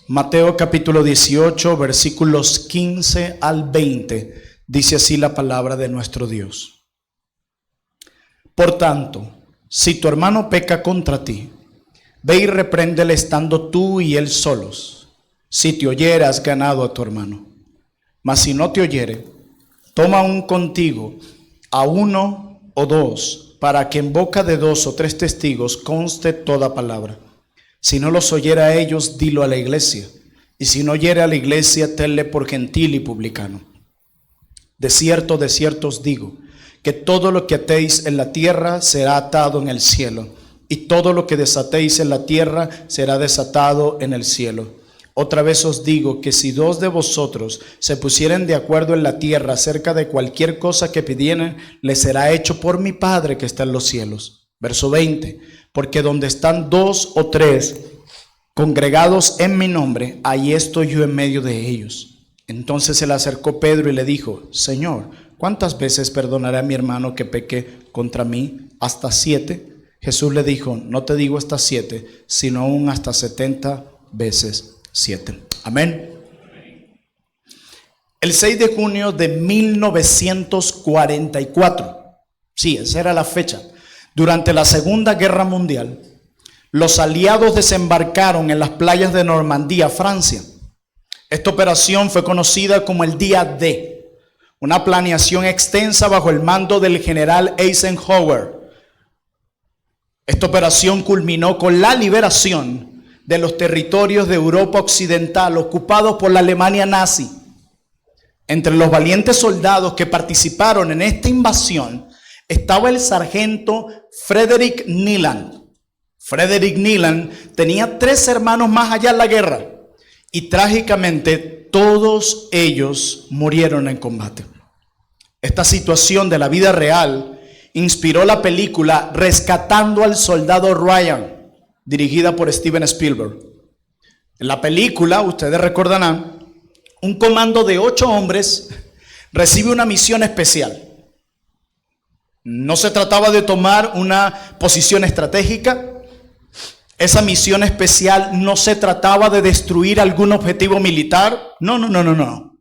Mateo capítulo 18, versículos 15 al 20, dice así la palabra de nuestro Dios. Por tanto, si tu hermano peca contra ti, ve y repréndele estando tú y él solos. Si te oyere, has ganado a tu hermano. Mas si no te oyere, toma aún contigo a uno o dos, para que en boca de 2 o 3 testigos conste toda palabra. Si no los oyere a ellos, dilo a la iglesia. Y si no oyere a la iglesia, tenle por gentil y publicano. De cierto os digo, que todo lo que atéis en la tierra será atado en el cielo, y todo lo que desatéis en la tierra será desatado en el cielo. Otra vez os digo que si 2 de vosotros se pusieren de acuerdo en la tierra acerca de cualquier cosa que pidieren, les será hecho por mi Padre que está en los cielos. Verso 20, porque donde están 2 o 3 congregados en mi nombre, ahí estoy yo en medio de ellos. Entonces se le acercó Pedro y le dijo, Señor, ¿cuántas veces perdonaré a mi hermano que peque contra mí? ¿Hasta 7? Jesús le dijo, no te digo hasta 7, sino aún hasta 70 veces 7. Amén. El 6 de junio de 1944, sí, esa era la fecha, durante la Segunda Guerra Mundial, los aliados desembarcaron en las playas de Normandía, Francia. Esta operación fue conocida como el Día D, una planeación extensa bajo el mando del general Eisenhower. Esta operación culminó con la liberación de los territorios de Europa Occidental ocupados por la Alemania nazi. Entre los valientes soldados que participaron en esta invasión estaba el sargento Frederick Nieland. Frederick Nieland tenía 3 hermanos más allá en la guerra y trágicamente todos ellos murieron en combate. Esta situación de la vida real inspiró la película Rescatando al Soldado Ryan, dirigida por Steven Spielberg. En la película, ustedes recordarán, un comando de 8 hombres recibe una misión especial. No se trataba de tomar una posición estratégica. Esa misión especial no se trataba de destruir algún objetivo militar. No.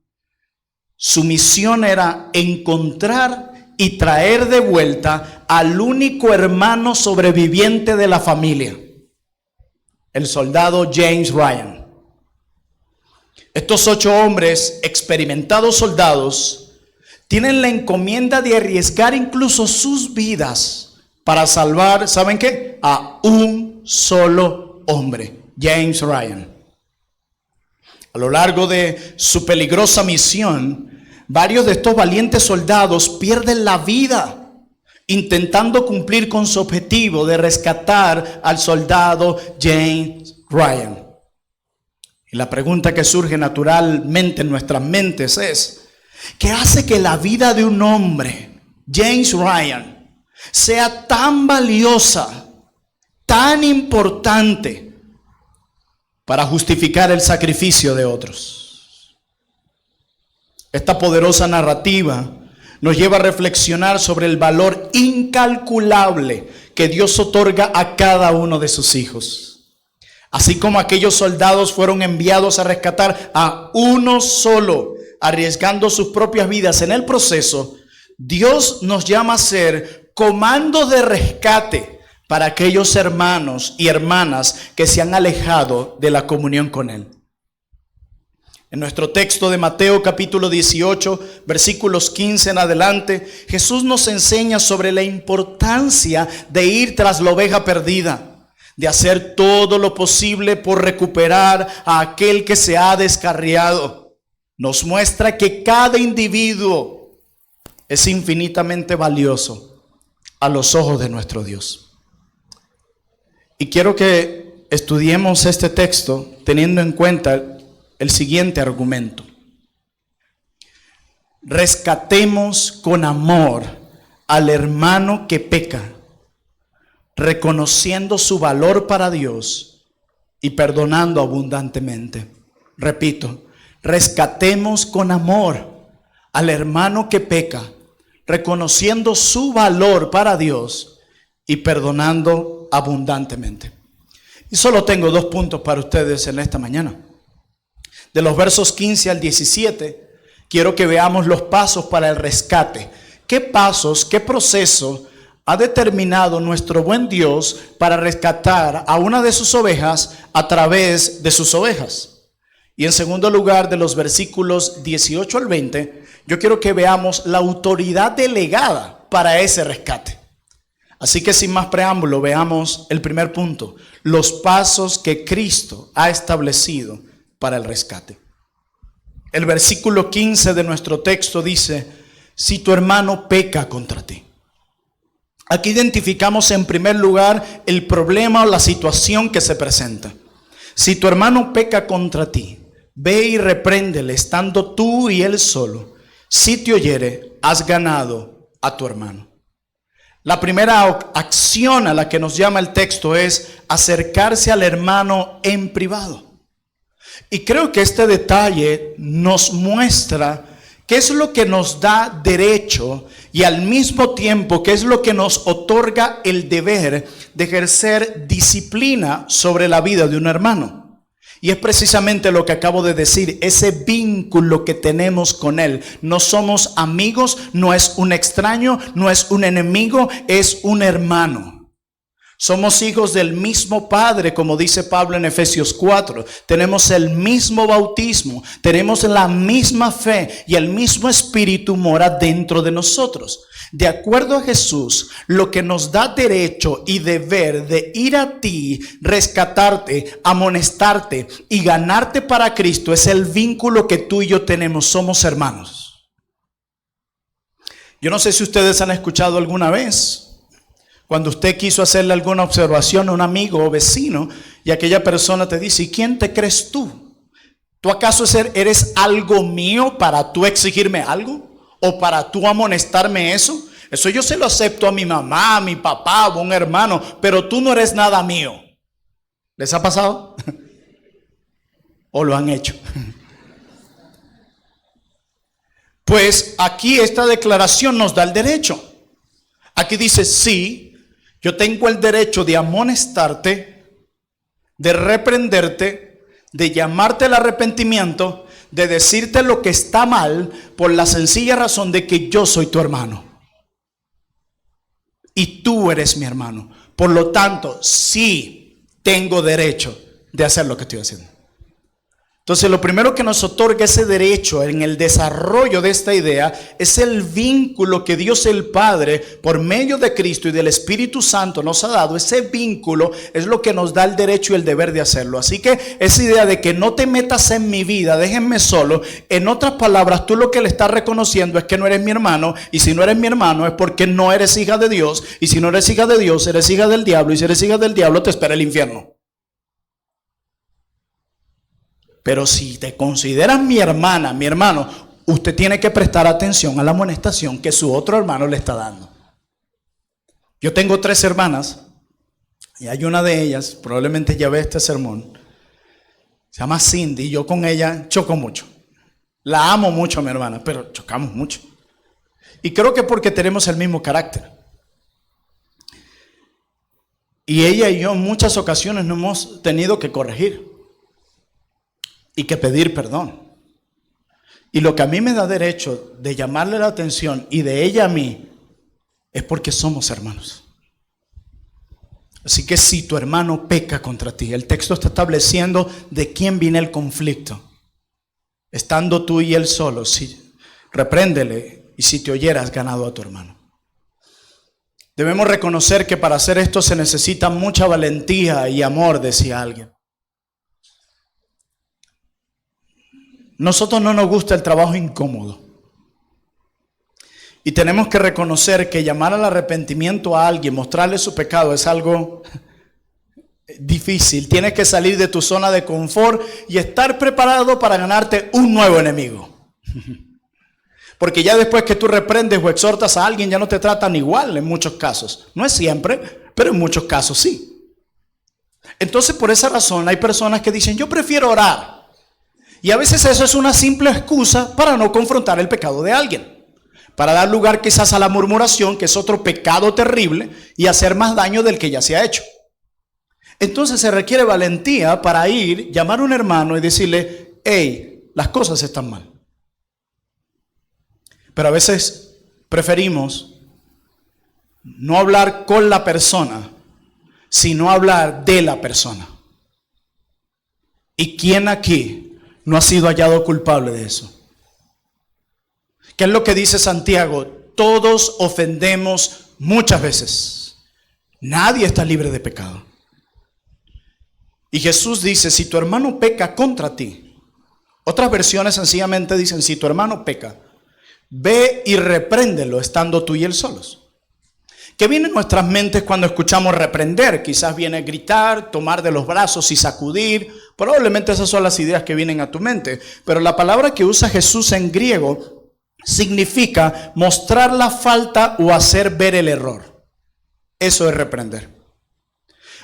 Su misión era encontrar y traer de vuelta al único hermano sobreviviente de la familia, el soldado James Ryan. Estos 8 hombres, experimentados soldados, tienen la encomienda de arriesgar incluso sus vidas para salvar, ¿saben qué? A un solo hombre, James Ryan. A lo largo de su peligrosa misión, varios de estos valientes soldados pierden la vida intentando cumplir con su objetivo de rescatar al soldado James Ryan. Y la pregunta que surge naturalmente en nuestras mentes es, ¿qué hace que la vida de un hombre, James Ryan, sea tan valiosa, tan importante para justificar el sacrificio de otros? Esta poderosa narrativa nos lleva a reflexionar sobre el valor incalculable que Dios otorga a cada uno de sus hijos. Así como aquellos soldados fueron enviados a rescatar a uno solo, arriesgando sus propias vidas en el proceso, Dios nos llama a ser comando de rescate para aquellos hermanos y hermanas que se han alejado de la comunión con Él. En nuestro texto de Mateo capítulo 18, versículos 15 en adelante, Jesús nos enseña sobre la importancia de ir tras la oveja perdida, de hacer todo lo posible por recuperar a aquel que se ha descarriado. Nos muestra que cada individuo es infinitamente valioso a los ojos de nuestro Dios. Y quiero que estudiemos este texto teniendo en cuenta el siguiente argumento. Rescatemos con amor al hermano que peca, reconociendo su valor para Dios y perdonando abundantemente. Repito, rescatemos con amor al hermano que peca, reconociendo su valor para Dios y perdonando abundantemente. Y solo tengo 2 puntos para ustedes en esta mañana. De los versos 15 al 17, quiero que veamos los pasos para el rescate. ¿Qué pasos, qué proceso ha determinado nuestro buen Dios para rescatar a una de sus ovejas a través de sus ovejas? Y en segundo lugar, de los versículos 18 al 20, yo quiero que veamos la autoridad delegada para ese rescate. Así que sin más preámbulo, veamos el primer punto, los pasos que Cristo ha establecido para el rescate. El versículo 15 de nuestro texto dice: si tu hermano peca contra ti. Aquí identificamos en primer lugar el problema o la situación que se presenta. Si tu hermano peca contra ti, ve y repréndele estando tú y él solo. Si te oyere, has ganado a tu hermano. La primera acción a la que nos llama el texto es acercarse al hermano en privado. Y creo que este detalle nos muestra qué es lo que nos da derecho y al mismo tiempo qué es lo que nos otorga el deber de ejercer disciplina sobre la vida de un hermano. Y es precisamente lo que acabo de decir, ese vínculo que tenemos con él. No somos amigos, no es un extraño, no es un enemigo, es un hermano. Somos hijos del mismo Padre, como dice Pablo en Efesios 4. Tenemos el mismo bautismo, tenemos la misma fe y el mismo Espíritu mora dentro de nosotros. De acuerdo a Jesús, lo que nos da derecho y deber de ir a ti, rescatarte, amonestarte y ganarte para Cristo es el vínculo que tú y yo tenemos. Somos hermanos. Yo no sé si ustedes han escuchado alguna vez cuando usted quiso hacerle alguna observación a un amigo o vecino y aquella persona te dice: ¿y quién te crees tú? ¿Tú acaso eres algo mío para tú exigirme algo? ¿O para tú amonestarme eso? Eso yo se lo acepto a mi mamá, a mi papá, a un hermano, pero tú no eres nada mío. ¿Les ha pasado? ¿O lo han hecho? Pues aquí esta declaración nos da el derecho. Aquí dice: sí, yo tengo el derecho de amonestarte, de reprenderte, de llamarte al arrepentimiento, de decirte lo que está mal, por la sencilla razón de que yo soy tu hermano. Y tú eres mi hermano. Por lo tanto, sí tengo derecho de hacer lo que estoy haciendo. Entonces, lo primero que nos otorga ese derecho en el desarrollo de esta idea es el vínculo que Dios el Padre, por medio de Cristo y del Espíritu Santo, nos ha dado. Ese vínculo es lo que nos da el derecho y el deber de hacerlo. Así que esa idea de que no te metas en mi vida, déjenme solo, en otras palabras, tú lo que le estás reconociendo es que no eres mi hermano, y si no eres mi hermano es porque no eres hija de Dios, y si no eres hija de Dios, eres hija del diablo, y si eres hija del diablo, te espera el infierno. Pero si te consideras mi hermana, mi hermano, usted tiene que prestar atención a la amonestación que su otro hermano le está dando. Yo tengo 3 hermanas y hay una de ellas, probablemente ya ve este sermón, se llama Cindy, y yo con ella choco mucho. La amo mucho a mi hermana, pero chocamos mucho. Y creo que porque tenemos el mismo carácter. Y ella y yo en muchas ocasiones nos hemos tenido que corregir y que pedir perdón. Y lo que a mí me da derecho de llamarle la atención y de ella a mí es porque somos hermanos. Así que si tu hermano peca contra ti, el texto está estableciendo de quién viene el conflicto. Estando tú y él solos, si, repréndele, y si te oyera has ganado a tu hermano. Debemos reconocer que para hacer esto se necesita mucha valentía y amor, decía alguien. Nosotros no nos gusta el trabajo incómodo. Y tenemos que reconocer que llamar al arrepentimiento a alguien, mostrarle su pecado, es algo difícil. Tienes que salir de tu zona de confort y estar preparado para ganarte un nuevo enemigo. Porque ya después que tú reprendes o exhortas a alguien, ya no te tratan igual en muchos casos. No es siempre, pero en muchos casos sí. Entonces, por esa razón, hay personas que dicen: yo prefiero orar. Y a veces eso es una simple excusa para no confrontar el pecado de alguien, para dar lugar quizás a la murmuración, que es otro pecado terrible, y hacer más daño del que ya se ha hecho. Entonces se requiere valentía para ir, llamar a un hermano y decirle: hey, las cosas están mal. Pero a veces preferimos no hablar con la persona, sino hablar de la persona. ¿Y quién aquí no ha sido hallado culpable de eso? ¿Qué es lo que dice Santiago? Todos ofendemos muchas veces. Nadie está libre de pecado. Y Jesús dice, si tu hermano peca contra ti, otras versiones sencillamente dicen, si tu hermano peca, ve y repréndelo estando tú y él solos. ¿Qué viene en nuestras mentes cuando escuchamos reprender? Quizás viene gritar, tomar de los brazos y sacudir. Probablemente esas son las ideas que vienen a tu mente. Pero la palabra que usa Jesús en griego significa mostrar la falta o hacer ver el error. Eso es reprender.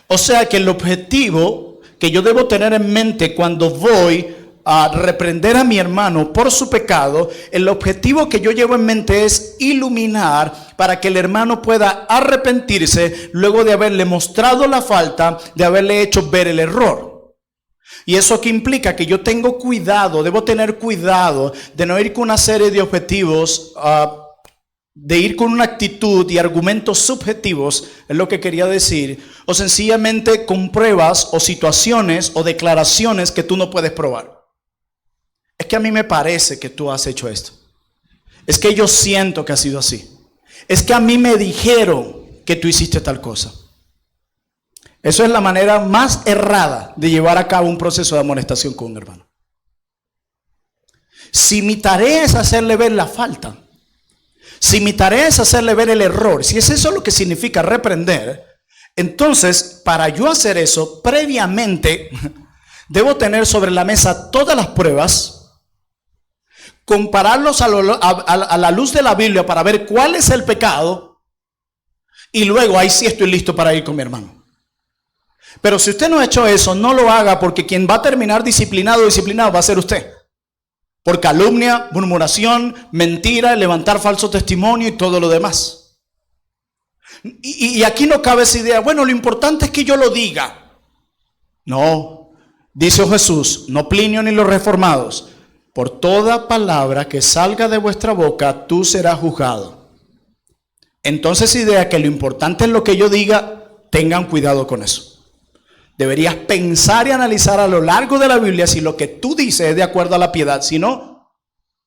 O sea que el objetivo que yo debo tener en mente cuando voy a reprender a mi hermano por su pecado, el objetivo que yo llevo en mente es iluminar para que el hermano pueda arrepentirse luego de haberle mostrado la falta, de haberle hecho ver el error. Y eso aquí implica que yo tengo cuidado, debo tener cuidado de no ir con una serie de objetivos, de ir con una actitud y argumentos subjetivos, es lo que quería decir, o sencillamente con pruebas o situaciones o declaraciones que tú no puedes probar. Es que a mí me parece que tú has hecho esto. Es que yo siento que ha sido así. Es que a mí me dijeron que tú hiciste tal cosa. Eso es la manera más errada de llevar a cabo un proceso de amonestación con un hermano. Si mi tarea es hacerle ver la falta, si mi tarea es hacerle ver el error, si es eso lo que significa reprender, entonces para yo hacer eso, previamente debo tener sobre la mesa todas las pruebas, compararlos a la luz de la Biblia para ver cuál es el pecado, y luego ahí sí estoy listo para ir con mi hermano. Pero si usted no ha hecho eso, no lo haga, porque quien va a terminar disciplinado va a ser usted. Por calumnia, murmuración, mentira, levantar falso testimonio y todo lo demás. Y aquí no cabe esa idea, bueno, lo importante es que yo lo diga. No, dice Jesús, no Plinio ni los reformados, por toda palabra que salga de vuestra boca, tú serás juzgado. Entonces, idea que lo importante es lo que yo diga, tengan cuidado con eso. Deberías pensar y analizar a lo largo de la Biblia si lo que tú dices es de acuerdo a la piedad. Si no,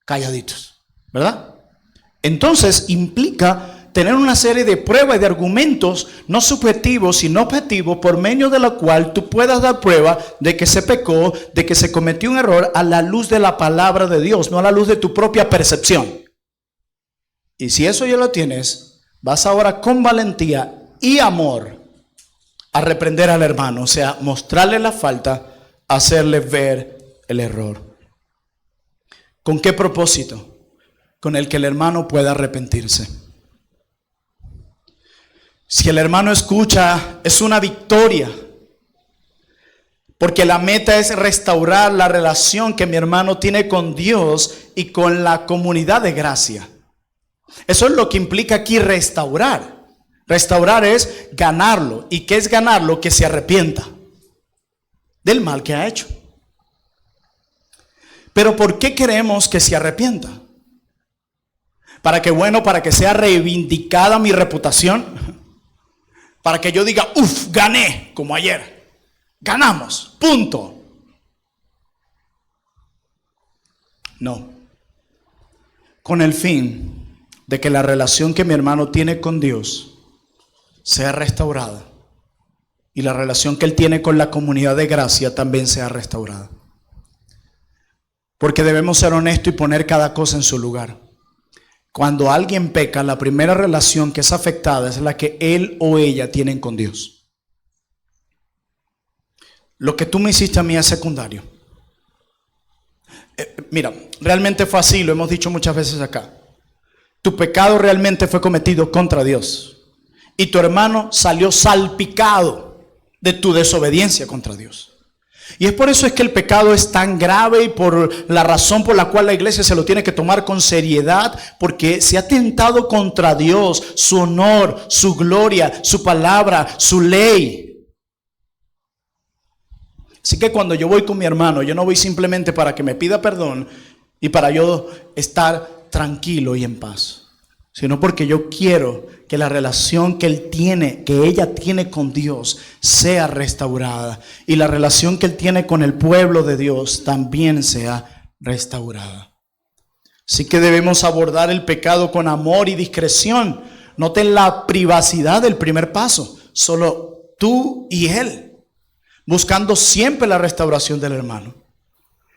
calladitos, ¿verdad? Entonces implica tener una serie de pruebas y de argumentos, no subjetivos sino objetivos, por medio de la cual tú puedas dar prueba de que se pecó, de que se cometió un error a la luz de la palabra de Dios, no a la luz de tu propia percepción. Y si eso ya lo tienes, vas ahora con valentía y amor a reprender al hermano, o sea, mostrarle la falta, hacerle ver el error. ¿Con qué propósito? Con el que el hermano pueda arrepentirse. Si el hermano escucha, es una victoria, porque la meta es restaurar la relación que mi hermano tiene con Dios y con la comunidad de gracia. Eso es lo que implica aquí restaurar. Restaurar es ganarlo. ¿Y qué es ganarlo? Que se arrepienta del mal que ha hecho. Pero ¿por qué queremos que se arrepienta? Para que sea reivindicada mi reputación. Para que yo diga, gané, como ayer. Ganamos, punto. No. Con el fin de que la relación que mi hermano tiene con Dios sea restaurada y la relación que él tiene con la comunidad de gracia también sea restaurada. Porque debemos ser honestos y poner cada cosa en su lugar. Cuando alguien peca, la primera relación que es afectada es la que él o ella tienen con Dios. Lo que tú me hiciste a mí es secundario. Mira, realmente fue así, lo hemos dicho muchas veces acá. Tu pecado realmente fue cometido contra Dios. Y tu hermano salió salpicado de tu desobediencia contra Dios. Y es por eso es que el pecado es tan grave y por la razón por la cual la iglesia se lo tiene que tomar con seriedad, porque se ha atentado contra Dios, su honor, su gloria, su palabra, su ley. Así que cuando yo voy con mi hermano, yo no voy simplemente para que me pida perdón y para yo estar tranquilo y en paz, sino porque yo quiero que la relación que él tiene, que ella tiene con Dios, sea restaurada, y la relación que él tiene con el pueblo de Dios también sea restaurada. Así que debemos abordar el pecado con amor y discreción. Noten la privacidad del primer paso, solo tú y él, buscando siempre la restauración del hermano.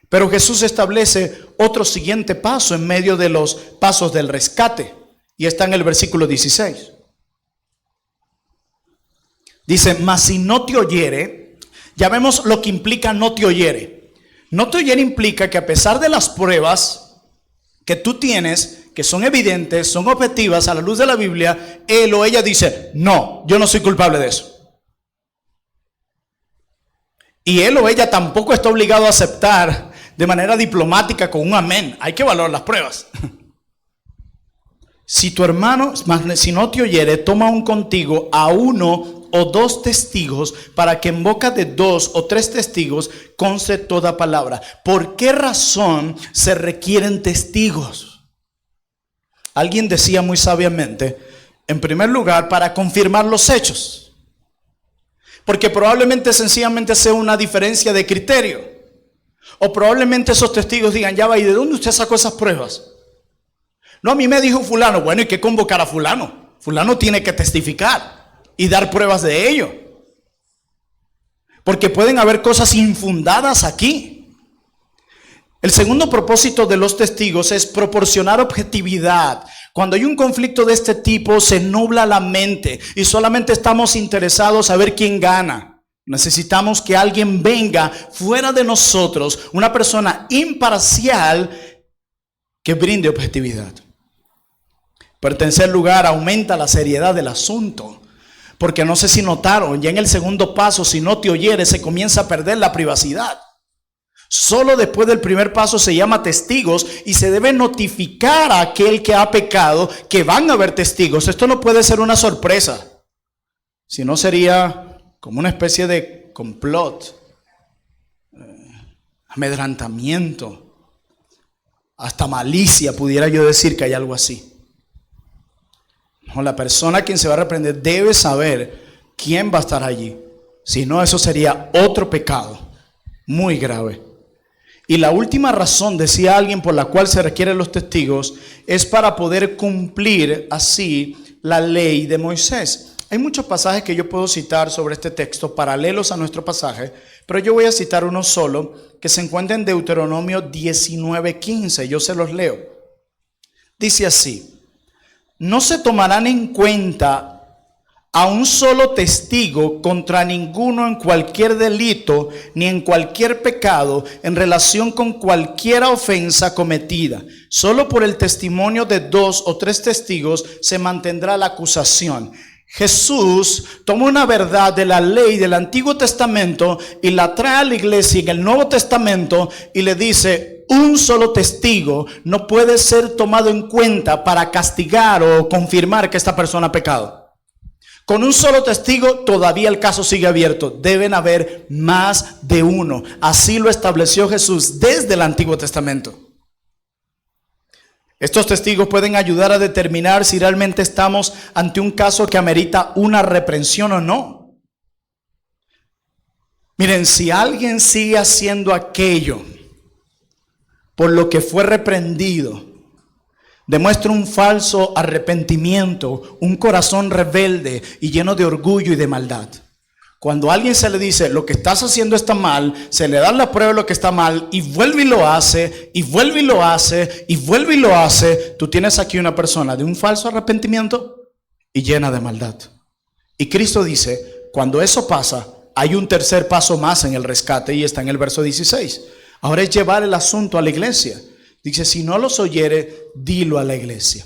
Pero Jesús establece otro siguiente paso en medio de los pasos del rescate, y está en el versículo 16. Dice, mas si no te oyere, ya vemos lo que implica no te oyere. No te oyere implica que a pesar de las pruebas que tú tienes, que son evidentes, son objetivas a la luz de la Biblia, él o ella dice, no, yo no soy culpable de eso. Y él o ella tampoco está obligado a aceptar de manera diplomática con un amén. Hay que valorar las pruebas. Si tu hermano, si no te oyere, toma un contigo a 1 o 2 testigos, para que en boca de 2 o 3 testigos conste toda palabra. ¿Por qué razón se requieren testigos? Alguien decía muy sabiamente, en primer lugar, para confirmar los hechos. Porque probablemente sencillamente sea una diferencia de criterio. O probablemente esos testigos digan, ya va, ¿y de dónde usted sacó esas pruebas? No, a mí me dijo fulano. Bueno, ¿y qué convocar a fulano? Fulano tiene que testificar y dar pruebas de ello. Porque pueden haber cosas infundadas aquí. El segundo propósito de los testigos es proporcionar objetividad. Cuando hay un conflicto de este tipo, se nubla la mente y solamente estamos interesados a ver quién gana. Necesitamos que alguien venga fuera de nosotros, una persona imparcial que brinde objetividad. Pero en tercer lugar, aumenta la seriedad del asunto. Porque no sé si notaron, ya en el segundo paso, si no te oyere, se comienza a perder la privacidad. Solo después del primer paso se llama testigos y se debe notificar a aquel que ha pecado que van a haber testigos. Esto no puede ser una sorpresa, sino sería como una especie de complot, amedrantamiento, hasta malicia, pudiera yo decir que hay algo así. No, la persona a quien se va a reprender debe saber quién va a estar allí. Si no, eso sería otro pecado muy grave. Y la última razón, decía alguien, por la cual se requieren los testigos, es para poder cumplir así la ley de Moisés. Hay muchos pasajes que yo puedo citar sobre este texto, paralelos a nuestro pasaje, pero yo voy a citar uno solo, que se encuentra en Deuteronomio 19:15. Yo se los leo. Dice así: no se tomarán en cuenta a un solo testigo contra ninguno en cualquier delito ni en cualquier pecado en relación con cualquier ofensa cometida. Solo por el testimonio de 2 o 3 testigos se mantendrá la acusación. Jesús toma una verdad de la ley del Antiguo Testamento y la trae a la iglesia en el Nuevo Testamento y le dice: un solo testigo no puede ser tomado en cuenta para castigar o confirmar que esta persona ha pecado. Con un solo testigo todavía el caso sigue abierto. Deben haber más de uno. Así lo estableció Jesús desde el Antiguo Testamento. Estos testigos pueden ayudar a determinar si realmente estamos ante un caso que amerita una reprensión o no. Miren, si alguien sigue haciendo aquello por lo que fue reprendido, demuestra un falso arrepentimiento, un corazón rebelde y lleno de orgullo y de maldad. Cuando a alguien se le dice lo que estás haciendo está mal, se le da la prueba de lo que está mal y vuelve y lo hace, y vuelve y lo hace, y vuelve y lo hace, tú tienes aquí una persona de un falso arrepentimiento y llena de maldad. Y Cristo dice, cuando eso pasa, hay un tercer paso más en el rescate y está en el verso 16. Ahora es llevar el asunto a la iglesia. Dice, si no los oyere, dilo a la iglesia.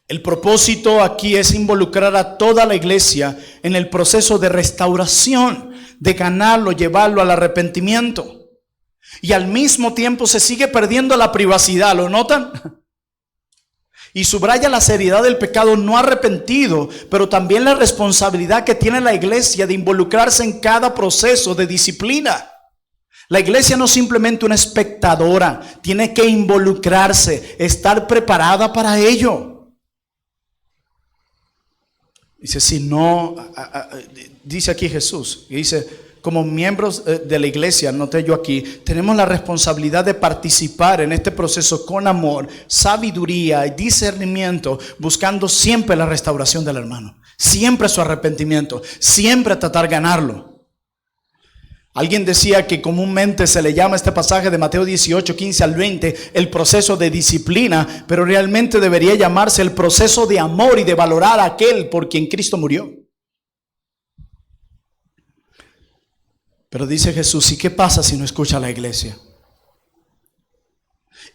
El propósito aquí es involucrar a toda la iglesia en el proceso de restauración, de ganarlo, llevarlo al arrepentimiento. Y al mismo tiempo se sigue perdiendo la privacidad, ¿lo notan? Y subraya la seriedad del pecado no arrepentido, pero también la responsabilidad que tiene la iglesia de involucrarse en cada proceso de disciplina. La iglesia no es simplemente una espectadora, tiene que involucrarse, estar preparada para ello. Dice, si no, dice aquí Jesús, y dice, como miembros de la iglesia, noté yo aquí, tenemos la responsabilidad de participar en este proceso con amor, sabiduría y discernimiento, buscando siempre la restauración del hermano, siempre su arrepentimiento, siempre tratar de ganarlo. Alguien decía que comúnmente se le llama este pasaje de Mateo 18, 15 al 20 el proceso de disciplina, pero realmente debería llamarse el proceso de amor y de valorar a aquel por quien Cristo murió. Pero dice Jesús, ¿y qué pasa si no escucha a la iglesia?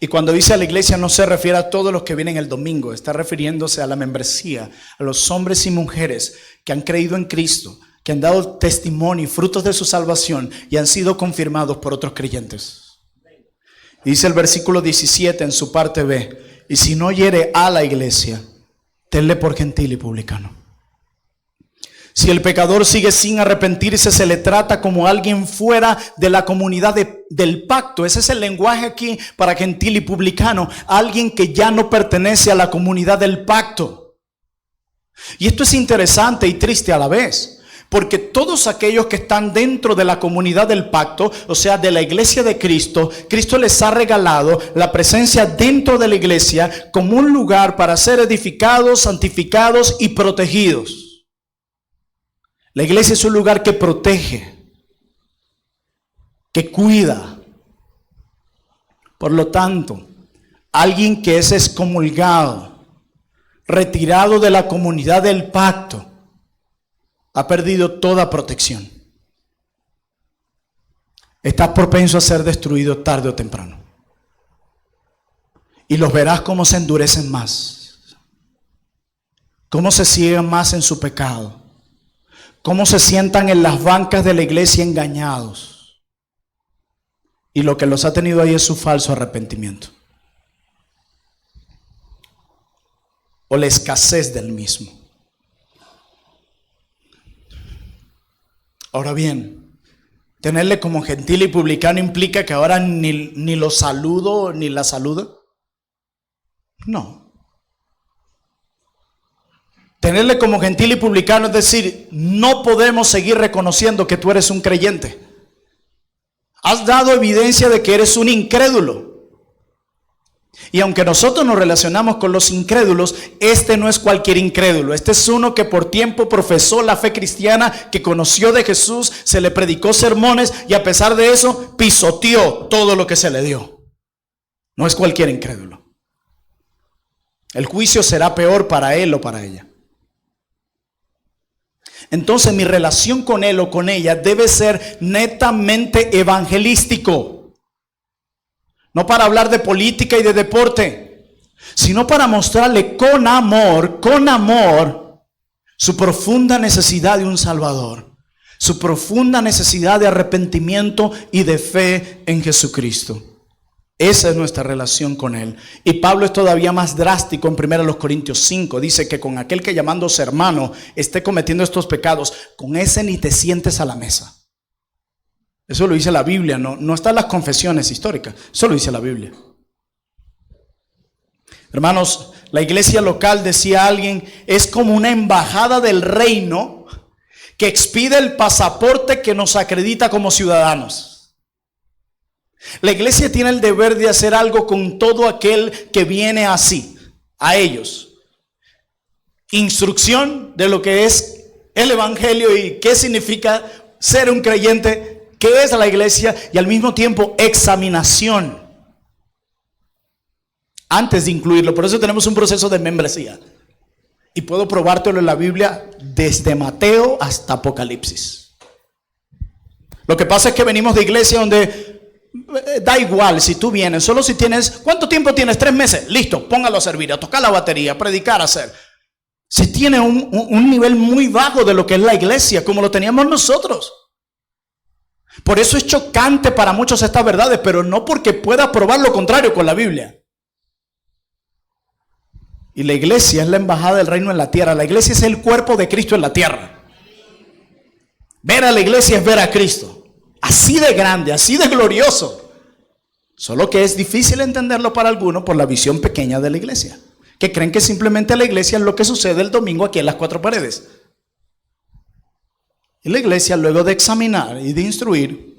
Y cuando dice a la iglesia no se refiere a todos los que vienen el domingo, está refiriéndose a la membresía, a los hombres y mujeres que han creído en Cristo, que han dado testimonio y frutos de su salvación y han sido confirmados por otros creyentes. Dice el versículo 17 en su parte B, y si no hiere a la iglesia, tenle por gentil y publicano. Si el pecador sigue sin arrepentirse, se le trata como alguien fuera de la comunidad del pacto. Ese es el lenguaje aquí para gentil y publicano, alguien que ya no pertenece a la comunidad del pacto. Y esto es interesante y triste a la vez. Porque todos aquellos que están dentro de la comunidad del pacto, o sea, de la iglesia de Cristo, Cristo les ha regalado la presencia dentro de la iglesia como un lugar para ser edificados, santificados y protegidos. La iglesia es un lugar que protege, que cuida. Por lo tanto, alguien que es excomulgado, retirado de la comunidad del pacto, ha perdido toda protección. Estás propenso a ser destruido tarde o temprano. Y los verás cómo se endurecen más, cómo se ciegan más en su pecado, cómo se sientan en las bancas de la iglesia engañados. Y lo que los ha tenido ahí es su falso arrepentimiento o la escasez del mismo. Ahora bien, tenerle como gentil y publicano implica que ahora ni lo saludo ni la saludo. No. Tenerle como gentil y publicano es decir, no podemos seguir reconociendo que tú eres un creyente. Has dado evidencia de que eres un incrédulo. Y aunque nosotros nos relacionamos con los incrédulos, este no es cualquier incrédulo. Este es uno que por tiempo profesó la fe cristiana, que conoció de Jesús, se le predicó sermones y a pesar de eso pisoteó todo lo que se le dio. No es cualquier incrédulo. El juicio será peor para él o para ella. Entonces mi relación con él o con ella debe ser netamente evangelístico. No para hablar de política y de deporte, sino para mostrarle con amor, su profunda necesidad de un Salvador, su profunda necesidad de arrepentimiento y de fe en Jesucristo. Esa es nuestra relación con Él. Y Pablo es todavía más drástico en 1 Corintios 5. Dice que con aquel que llamándose hermano esté cometiendo estos pecados, con ese ni te sientes a la mesa. Eso lo dice la Biblia, no está en las confesiones históricas, eso lo dice la Biblia. Hermanos, la iglesia local, decía alguien, es como una embajada del reino que expide el pasaporte que nos acredita como ciudadanos. La iglesia tiene el deber de hacer algo con todo aquel que viene así, a ellos. Instrucción de lo que es el evangelio y qué significa ser un creyente, qué es la iglesia, y al mismo tiempo examinación antes de incluirlo. Por eso tenemos un proceso de membresía y puedo probártelo en la Biblia desde Mateo hasta Apocalipsis. Lo que pasa es que venimos de iglesia donde da igual si tú vienes, solo si tienes, ¿cuánto tiempo tienes? 3 meses, listo, póngalo a servir, a tocar la batería, a predicar, a hacer. Se tiene un nivel muy bajo de lo que es la iglesia, como lo teníamos nosotros. Por eso es chocante para muchos estas verdades, pero no porque pueda probar lo contrario con la Biblia. Y la iglesia es la embajada del reino en la tierra. La iglesia es el cuerpo de Cristo en la tierra. Ver a la iglesia es ver a Cristo. Así de grande, así de glorioso. Solo que es difícil entenderlo para algunos por la visión pequeña de la iglesia. Que creen que simplemente la iglesia es lo que sucede el domingo aquí en las cuatro paredes. Y la iglesia, luego de examinar y de instruir,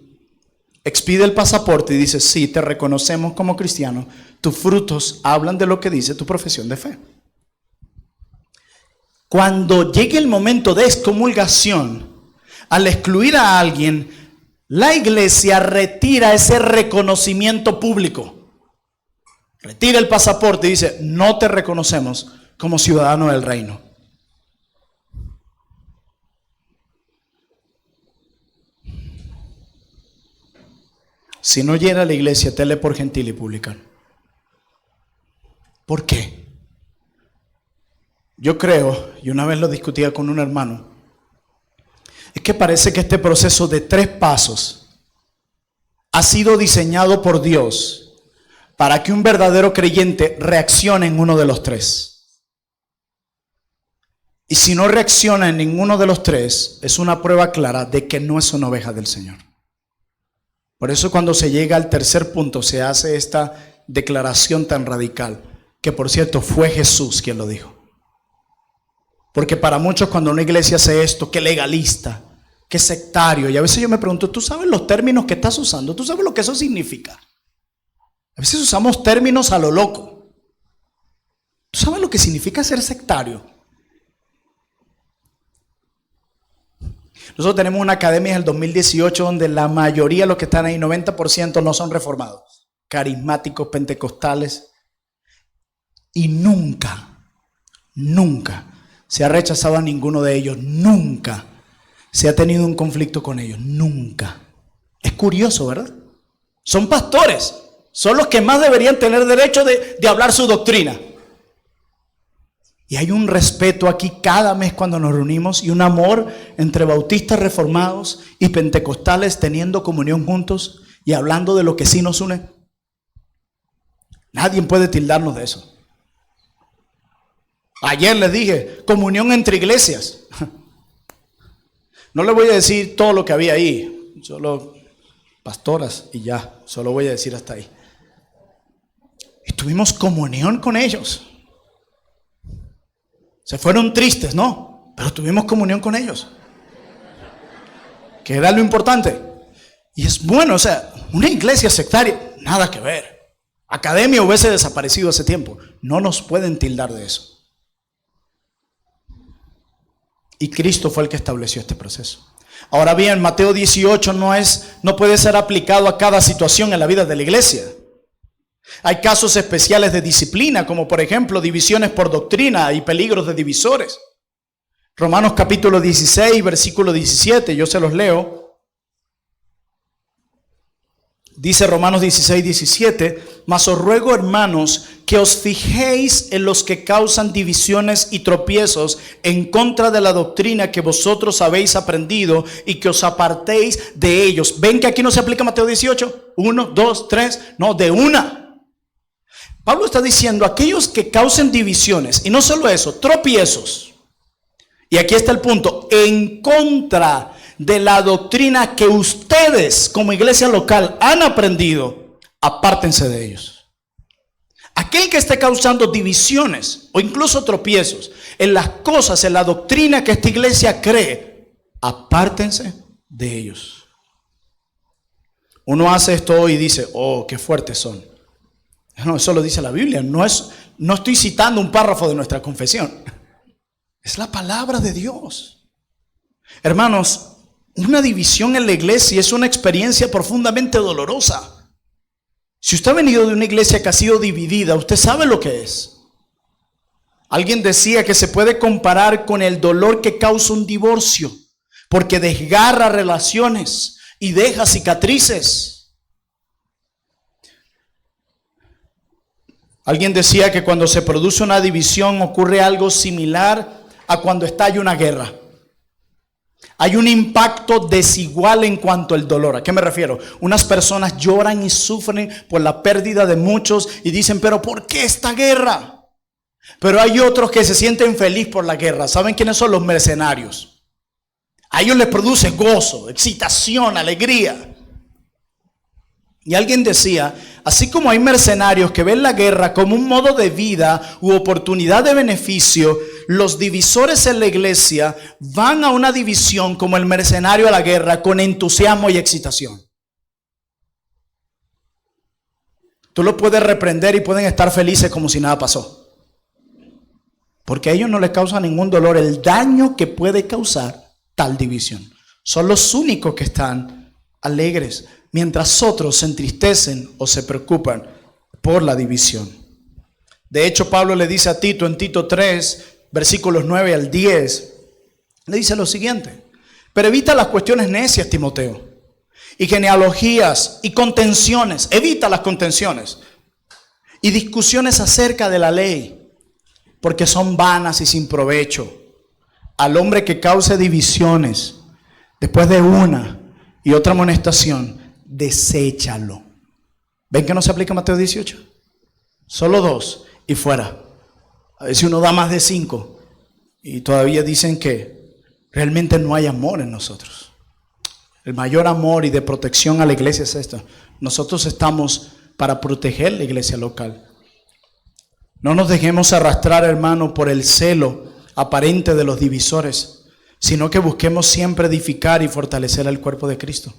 expide el pasaporte y dice: sí, te reconocemos como cristiano. Tus frutos hablan de lo que dice tu profesión de fe. Cuando llegue el momento de excomulgación, al excluir a alguien, la iglesia retira ese reconocimiento público. Retira el pasaporte y dice: no te reconocemos como ciudadano del reino. Si no llena la iglesia, tele por gentil y publicano. ¿Por qué? Yo creo, y una vez lo discutía con un hermano, es que parece que este proceso de 3 pasos ha sido diseñado por Dios para que un verdadero creyente reaccione en uno de los 3. Y si no reacciona en ninguno de los 3, es una prueba clara de que no es una oveja del Señor. Por eso cuando se llega al tercer punto se hace esta declaración tan radical, que por cierto fue Jesús quien lo dijo. Porque para muchos cuando una iglesia hace esto, que legalista, que sectario, y a veces yo me pregunto: ¿tú sabes los términos que estás usando? ¿Tú sabes lo que eso significa? A veces usamos términos a lo loco. ¿Tú sabes lo que significa ser sectario? Nosotros tenemos una academia en el 2018 donde la mayoría de los que están ahí, 90%, no son reformados, carismáticos, pentecostales. Y nunca se ha rechazado a ninguno de ellos, nunca se ha tenido un conflicto con ellos, nunca. Es curioso, ¿verdad? Son pastores, son los que más deberían tener derecho de hablar su doctrina. Y hay un respeto aquí cada mes cuando nos reunimos y un amor entre bautistas reformados y pentecostales teniendo comunión juntos y hablando de lo que sí nos une. Nadie puede tildarnos de eso. Ayer les dije, comunión entre iglesias. No le voy a decir todo lo que había ahí, solo pastoras y ya, solo voy a decir hasta ahí. Y tuvimos comunión con ellos. Se fueron tristes, ¿no? Pero tuvimos comunión con ellos, que era lo importante. Y es bueno, o sea, una iglesia sectaria, nada que ver. Academia hubiese desaparecido hace tiempo. No nos pueden tildar de eso. Y Cristo fue el que estableció este proceso. Ahora bien, Mateo 18 no puede ser aplicado a cada situación en la vida de la iglesia. Hay casos especiales de disciplina, como por ejemplo divisiones por doctrina y peligros de divisores. Romanos capítulo 16, versículo 17, yo se los leo. Dice Romanos 16, 17, mas os ruego, hermanos, que os fijéis en los que causan divisiones y tropiezos en contra de la doctrina que vosotros habéis aprendido y que os apartéis de ellos. ¿Ven que aquí no se aplica Mateo 18? 1, 2, 3, no, de una. Pablo está diciendo aquellos que causen divisiones, y no solo eso, tropiezos. Y aquí está el punto, en contra de la doctrina que ustedes como iglesia local han aprendido, apártense de ellos. Aquel que esté causando divisiones o incluso tropiezos en las cosas, en la doctrina que esta iglesia cree, apártense de ellos. Uno hace esto hoy y dice: oh, qué fuertes son. No, eso lo dice la Biblia, no estoy citando un párrafo de nuestra confesión. Es la palabra de Dios. Hermanos, una división en la iglesia es una experiencia profundamente dolorosa. Si usted ha venido de una iglesia que ha sido dividida, usted sabe lo que es. Alguien decía que se puede comparar con el dolor que causa un divorcio, porque desgarra relaciones y deja cicatrices. Alguien decía que cuando se produce una división ocurre algo similar a cuando estalla una guerra. Hay un impacto desigual en cuanto al dolor. ¿A qué me refiero? Unas personas lloran y sufren por la pérdida de muchos y dicen: pero ¿por qué esta guerra? Pero hay otros que se sienten felices por la guerra. ¿Saben quiénes son los mercenarios? A ellos les produce gozo, excitación, alegría. Y alguien decía, así como hay mercenarios que ven la guerra como un modo de vida u oportunidad de beneficio, los divisores en la iglesia van a una división como el mercenario a la guerra con entusiasmo y excitación. Tú los puedes reprender y pueden estar felices como si nada pasó. Porque a ellos no les causa ningún dolor el daño que puede causar tal división. Son los únicos que están alegres, mientras otros se entristecen o se preocupan por la división. De hecho, Pablo le dice a Tito en Tito 3, versículos 9 al 10, le dice lo siguiente: pero evita las cuestiones necias, Timoteo, y genealogías y contenciones, evita las contenciones y discusiones acerca de la ley, porque son vanas y sin provecho. Al hombre que cause divisiones después de una y otra amonestación, deséchalo. ¿Ven que no se aplica Mateo 18? Solo 2 y fuera. A veces uno da más de 5 y todavía dicen que realmente no hay amor en nosotros. El mayor amor y de protección a la iglesia es esto. Nosotros estamos para proteger la iglesia local. No nos dejemos arrastrar, hermano, por el celo aparente de los divisores, sino que busquemos siempre edificar y fortalecer el cuerpo de Cristo.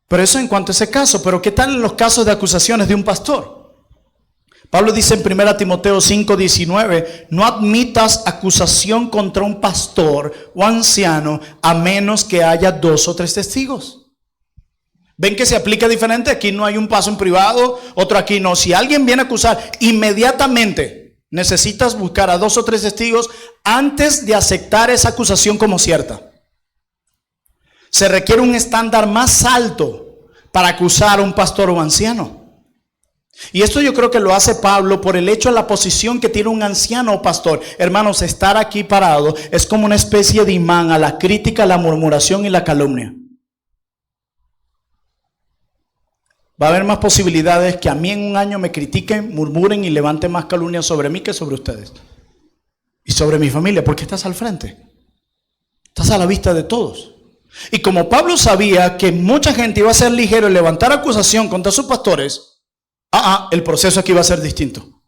Pero eso en cuanto a ese caso. Pero ¿qué tal en los casos de acusaciones de un pastor? Pablo dice en 1 Timoteo 5:19, no admitas acusación contra un pastor o anciano a menos que haya 2 o 3 testigos. ¿Ven que se aplica diferente? Aquí no hay un paso en privado, otro aquí no. Si alguien viene a acusar, inmediatamente necesitas buscar a 2 o 3 testigos antes de aceptar esa acusación como cierta. Se requiere un estándar más alto para acusar a un pastor o anciano. Y esto yo creo que lo hace Pablo por el hecho de la posición que tiene un anciano o pastor. Hermanos, estar aquí parado es como una especie de imán a la crítica, la murmuración y la calumnia. Va a haber más posibilidades que a mí en un año me critiquen, murmuren y levanten más calumnia sobre mí que sobre ustedes. Y sobre mi familia, porque estás al frente. Estás a la vista de todos. Y como Pablo sabía que mucha gente iba a ser ligero en levantar acusación contra sus pastores, el proceso aquí va a ser distinto.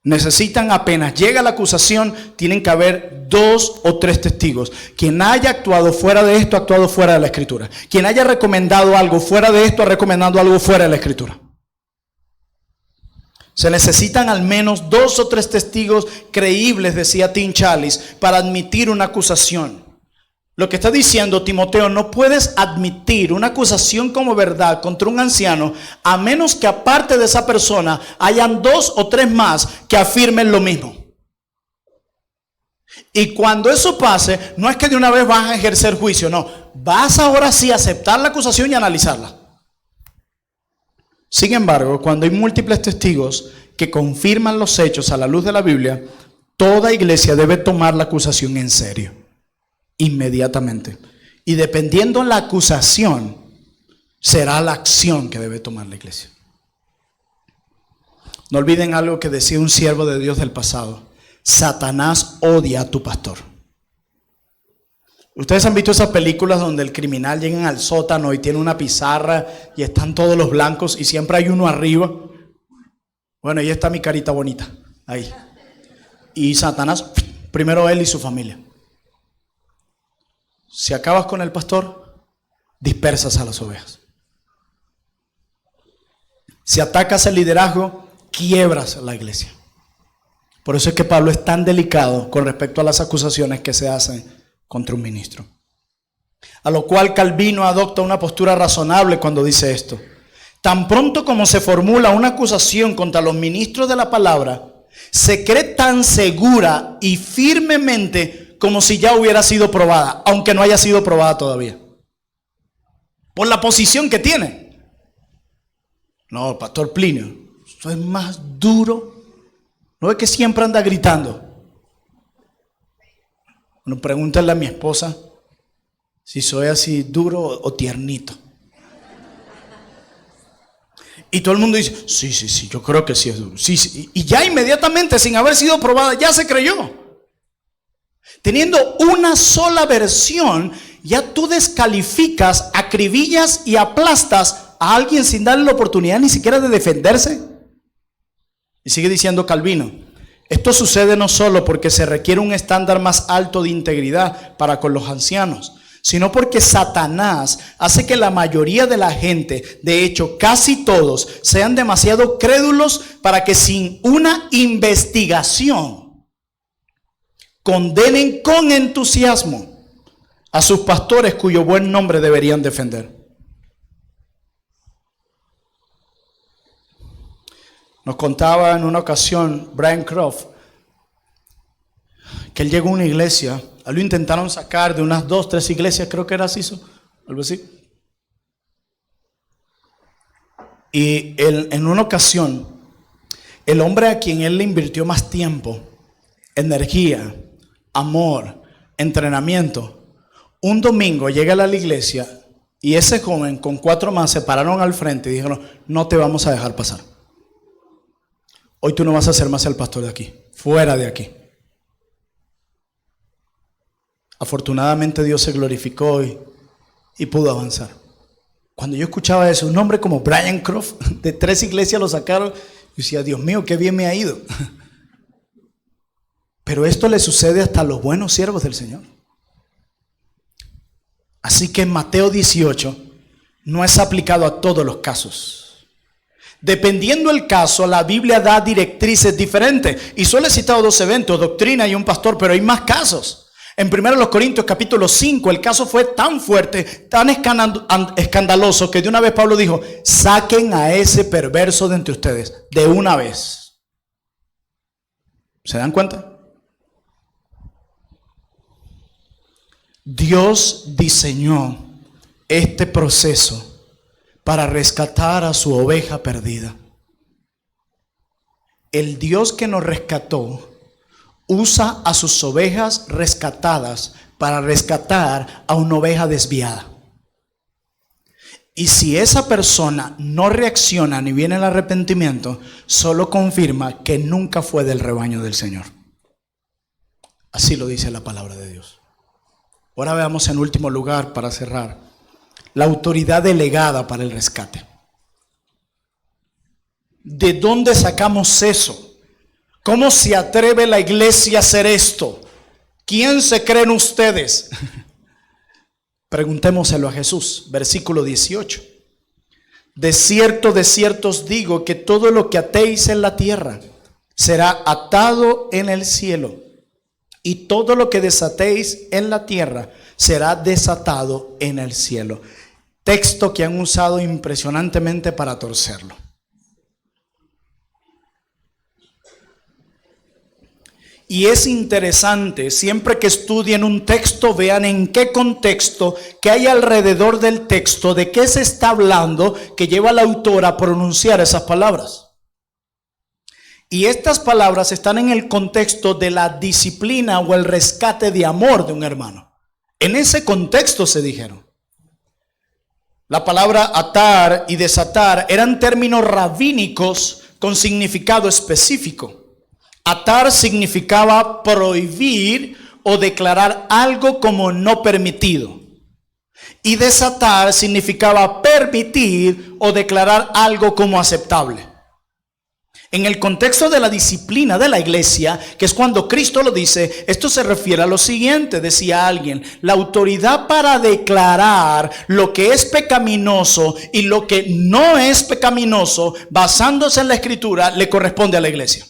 Necesitan, apenas llega la acusación, tienen que haber 2 o 3 testigos. Quien haya actuado fuera de esto, ha actuado fuera de la Escritura. Quien haya recomendado algo fuera de esto, ha recomendado algo fuera de la Escritura. Se necesitan al menos 2 o 3 testigos creíbles, decía Tim Challies, para admitir una acusación. Lo que está diciendo Timoteo, no puedes admitir una acusación como verdad contra un anciano a menos que aparte de esa persona hayan 2 o 3 más que afirmen lo mismo. Y cuando eso pase, no es que de una vez vas a ejercer juicio, no, vas ahora sí a aceptar la acusación y analizarla. Sin embargo, cuando hay múltiples testigos que confirman los hechos a la luz de la Biblia, toda iglesia debe tomar la acusación en serio. Inmediatamente. Y dependiendo de la acusación, será la acción que debe tomar la iglesia. No olviden algo que decía un siervo de Dios del pasado: Satanás odia a tu pastor. Ustedes han visto esas películas donde el criminal llega al sótano y tiene una pizarra y están todos los blancos y siempre hay uno arriba. Bueno, ahí está mi carita bonita, ahí. Y Satanás, primero él y su familia. Si acabas con el pastor, dispersas a las ovejas. Si atacas el liderazgo, quiebras la iglesia. Por eso es que Pablo es tan delicado con respecto a las acusaciones que se hacen contra un ministro. A lo cual Calvino adopta una postura razonable cuando dice esto: tan pronto como se formula una acusación contra los ministros de la palabra, se cree tan segura y firmemente como si ya hubiera sido probada, aunque no haya sido probada todavía, por la posición que tiene. No, pastor Plinio, eso es más duro. No es que siempre anda gritando. Bueno, pregúntale a mi esposa si soy así duro o tiernito. Y todo el mundo dice, sí, yo creo que sí es duro. Sí. Y ya inmediatamente, sin haber sido probada, ya se creyó. Teniendo una sola versión, ya tú descalificas, acribillas y aplastas a alguien sin darle la oportunidad ni siquiera de defenderse. Y sigue diciendo Calvino, esto sucede no solo porque se requiere un estándar más alto de integridad para con los ancianos, sino porque Satanás hace que la mayoría de la gente, de hecho casi todos, sean demasiado crédulos para que sin una investigación condenen con entusiasmo a sus pastores cuyo buen nombre deberían defender. Nos contaba en una ocasión Brian Croft que él llegó a una iglesia. A él lo intentaron sacar de unas 2, 3 iglesias, creo que era así, algo así. Y él, en una ocasión, el hombre a quien él le invirtió más tiempo, energía, amor, entrenamiento, un domingo llega a la iglesia y ese joven con 4 más se pararon al frente y dijeron, no te vamos a dejar pasar. Hoy tú no vas a ser más el pastor de aquí, fuera de aquí. Afortunadamente Dios se glorificó y pudo avanzar. Cuando yo escuchaba eso, un hombre como Brian Croft, de 3 iglesias lo sacaron, y decía, Dios mío, qué bien me ha ido. Pero esto le sucede hasta a los buenos siervos del Señor. Así que en Mateo 18 no es aplicado a todos los casos. Dependiendo el caso, la Biblia da directrices diferentes. Y solo he citado 2 eventos, doctrina y un pastor, pero hay más casos. En 1 Corintios capítulo 5, el caso fue tan fuerte, tan escandaloso, que de una vez Pablo dijo, saquen a ese perverso de entre ustedes, de una vez. ¿Se dan cuenta? Dios diseñó este proceso para rescatar a su oveja perdida. El Dios que nos rescató usa a sus ovejas rescatadas para rescatar a una oveja desviada. Y si esa persona no reacciona ni viene el arrepentimiento, solo confirma que nunca fue del rebaño del Señor. Así lo dice la palabra de Dios. Ahora veamos en último lugar, para cerrar, la autoridad delegada para el rescate. ¿De dónde sacamos eso? ¿Cómo se atreve la iglesia a hacer esto? ¿Quién se creen ustedes? Preguntémoselo a Jesús, versículo 18. De cierto os digo que todo lo que atéis en la tierra será atado en el cielo, y todo lo que desatéis en la tierra será desatado en el cielo. Texto que han usado impresionantemente para torcerlo. Y es interesante, siempre que estudien un texto, vean en qué contexto, qué hay alrededor del texto, de qué se está hablando, que lleva a la autora a pronunciar esas palabras. Y estas palabras están en el contexto de la disciplina o el rescate de amor de un hermano. En ese contexto se dijeron. La palabra atar y desatar eran términos rabínicos con significado específico. Atar significaba prohibir o declarar algo como no permitido. Y desatar significaba permitir o declarar algo como aceptable. En el contexto de la disciplina de la iglesia, que es cuando Cristo lo dice, esto se refiere a lo siguiente, decía alguien: la autoridad para declarar lo que es pecaminoso y lo que no es pecaminoso, basándose en la escritura, le corresponde a la iglesia.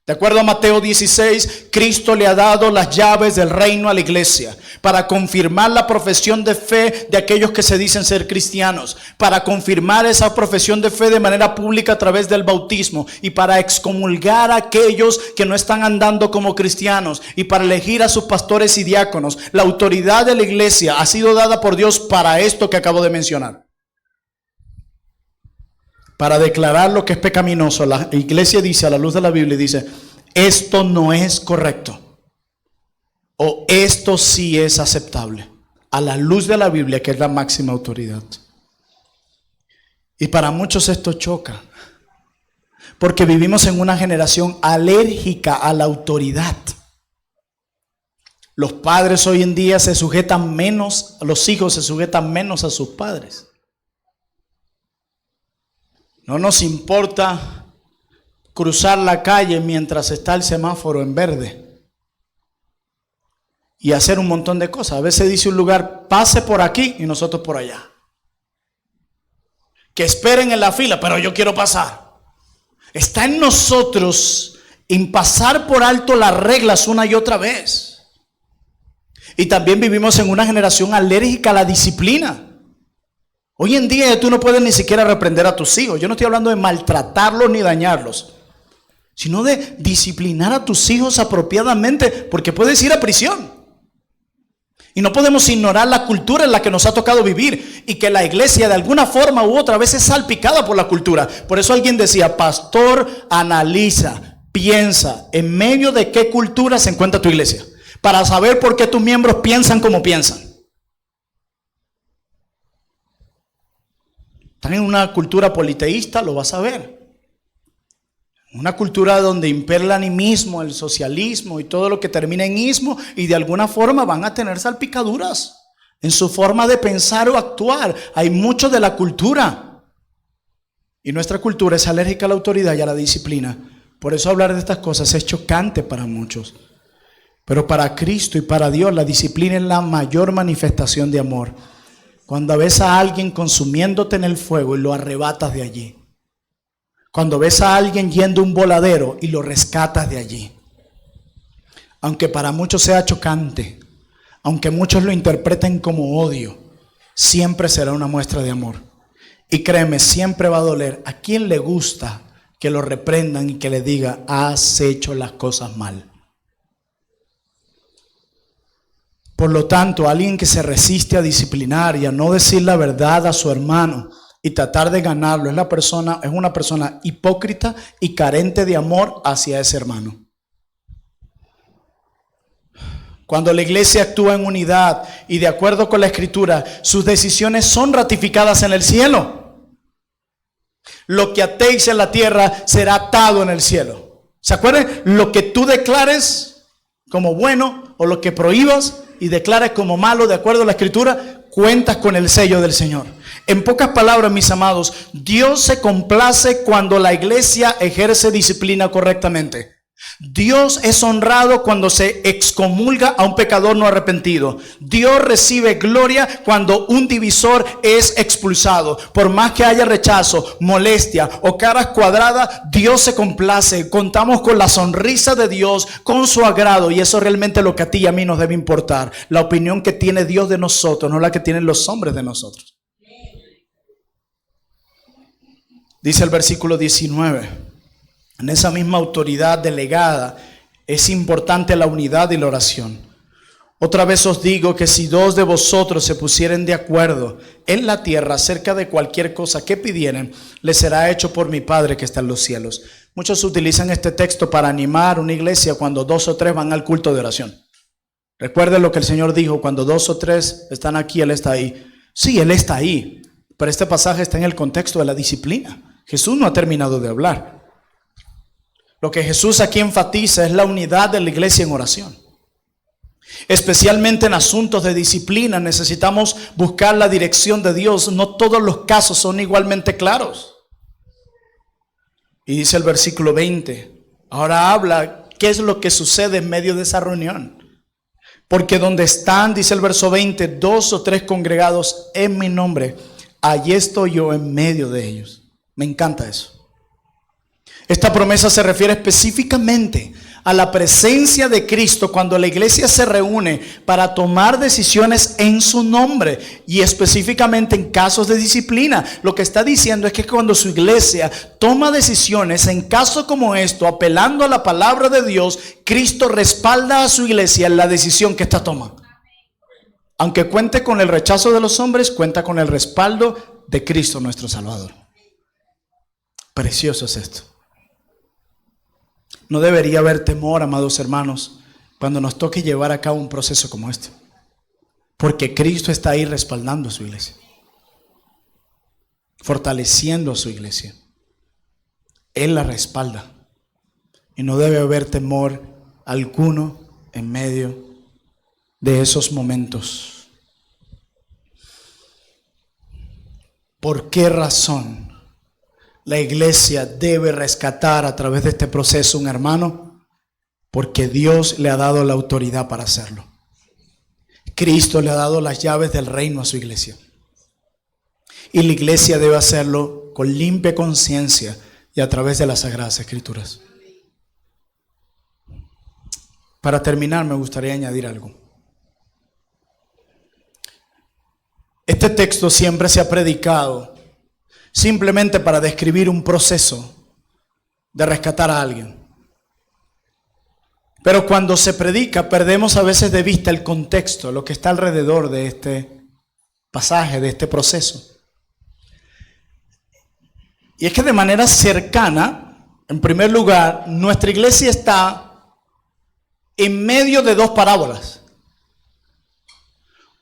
De acuerdo a Mateo 16, Cristo le ha dado las llaves del reino a la iglesia para confirmar la profesión de fe de aquellos que se dicen ser cristianos, para confirmar esa profesión de fe de manera pública a través del bautismo y para excomulgar a aquellos que no están andando como cristianos y para elegir a sus pastores y diáconos. La autoridad de la iglesia ha sido dada por Dios para esto que acabo de mencionar. Para declarar lo que es pecaminoso. La iglesia dice, a la luz de la Biblia, dice, esto no es correcto, o esto sí es aceptable, a la luz de la Biblia, que es la máxima autoridad. Y para muchos esto choca, porque vivimos en una generación alérgica a la autoridad. Los padres hoy en día se sujetan menos, los hijos se sujetan menos a sus padres. No nos importa cruzar la calle mientras está el semáforo en verde y hacer un montón de cosas. A veces dice un lugar, pase por aquí y nosotros por allá. Que esperen en la fila, pero yo quiero pasar. Está en nosotros en pasar por alto las reglas una y otra vez. Y también vivimos en una generación alérgica a la disciplina. Hoy en día tú no puedes ni siquiera reprender a tus hijos. Yo no estoy hablando de maltratarlos ni dañarlos, sino de disciplinar a tus hijos apropiadamente, porque puedes ir a prisión. Y no podemos ignorar la cultura en la que nos ha tocado vivir y que la iglesia de alguna forma u otra vez es salpicada por la cultura. Por eso alguien decía, pastor, analiza, piensa, en medio de qué cultura se encuentra tu iglesia, para saber por qué tus miembros piensan como piensan. Están en una cultura politeísta, lo vas a ver. Una cultura donde impera el animismo, el socialismo y todo lo que termina en ismo, y de alguna forma van a tener salpicaduras en su forma de pensar o actuar. Hay mucho de la cultura. Y nuestra cultura es alérgica a la autoridad y a la disciplina. Por eso hablar de estas cosas es chocante para muchos. Pero para Cristo y para Dios la disciplina es la mayor manifestación de amor. Cuando ves a alguien consumiéndote en el fuego y lo arrebatas de allí. Cuando ves a alguien yendo a un voladero y lo rescatas de allí. Aunque para muchos sea chocante, aunque muchos lo interpreten como odio, siempre será una muestra de amor. Y créeme, siempre va a doler. ¿A quién le gusta que lo reprendan y que le diga, has hecho las cosas mal? Por lo tanto, alguien que se resiste a disciplinar y a no decir la verdad a su hermano y tratar de ganarlo es una persona hipócrita y carente de amor hacia ese hermano. Cuando la iglesia actúa en unidad y de acuerdo con la Escritura, sus decisiones son ratificadas en el cielo. Lo que atéis en la tierra será atado en el cielo. ¿Se acuerdan? Lo que tú declares como bueno o lo que prohíbas y declares como malo de acuerdo a la Escritura, cuentas con el sello del Señor. En pocas palabras, mis amados, Dios se complace cuando la iglesia ejerce disciplina correctamente. Dios es honrado cuando se excomulga a un pecador no arrepentido. Dios recibe gloria cuando un divisor es expulsado. Por más que haya rechazo, molestia o caras cuadradas, Dios se complace. Contamos con la sonrisa de Dios, con su agrado, y eso es realmente lo que a ti y a mí nos debe importar. La opinión que tiene Dios de nosotros, no la que tienen los hombres de nosotros. Dice el versículo 19. En esa misma autoridad delegada es importante la unidad y la oración. Otra vez os digo que si dos de vosotros se pusieren de acuerdo en la tierra acerca de cualquier cosa que pidieren, les será hecho por mi Padre que está en los cielos. Muchos utilizan este texto para animar una iglesia cuando 2 o 3 van al culto de oración. Recuerden lo que el Señor dijo, cuando 2 o 3 están aquí, Él está ahí. Sí, Él está ahí, pero este pasaje está en el contexto de la disciplina. Jesús no ha terminado de hablar. Lo que Jesús aquí enfatiza es la unidad de la iglesia en oración. Especialmente en asuntos de disciplina necesitamos buscar la dirección de Dios. No todos los casos son igualmente claros. Y dice el versículo 20. Ahora habla qué es lo que sucede en medio de esa reunión. Porque donde están, dice el verso 20, 2 o 3 congregados en mi nombre, allí estoy yo en medio de ellos. Me encanta eso. Esta promesa se refiere específicamente a la presencia de Cristo cuando la iglesia se reúne para tomar decisiones en su nombre y específicamente en casos de disciplina. Lo que está diciendo es que cuando su iglesia toma decisiones en casos como esto, apelando a la palabra de Dios, Cristo respalda a su iglesia en la decisión que ésta toma. Aunque cuente con el rechazo de los hombres, cuenta con el respaldo de Cristo nuestro Salvador. Precioso es esto. No debería haber temor, amados hermanos, cuando nos toque llevar a cabo un proceso como este. Porque Cristo está ahí respaldando a su iglesia. fortaleciendo a su iglesia. Él la respalda. Y no debe haber temor alguno en medio de esos momentos. ¿Por qué razón la iglesia debe rescatar a través de este proceso un hermano? Porque Dios le ha dado la autoridad para hacerlo. Cristo le ha dado las llaves del reino a su iglesia. Y la iglesia debe hacerlo con limpia conciencia y a través de las Sagradas Escrituras. Para terminar, me gustaría añadir algo. Este texto siempre se ha predicado simplemente para describir un proceso de rescatar a alguien. Pero cuando se predica, perdemos a veces de vista el contexto, lo que está alrededor de este pasaje, de este proceso. Y es que de manera cercana, en primer lugar, nuestra iglesia está en medio de dos parábolas.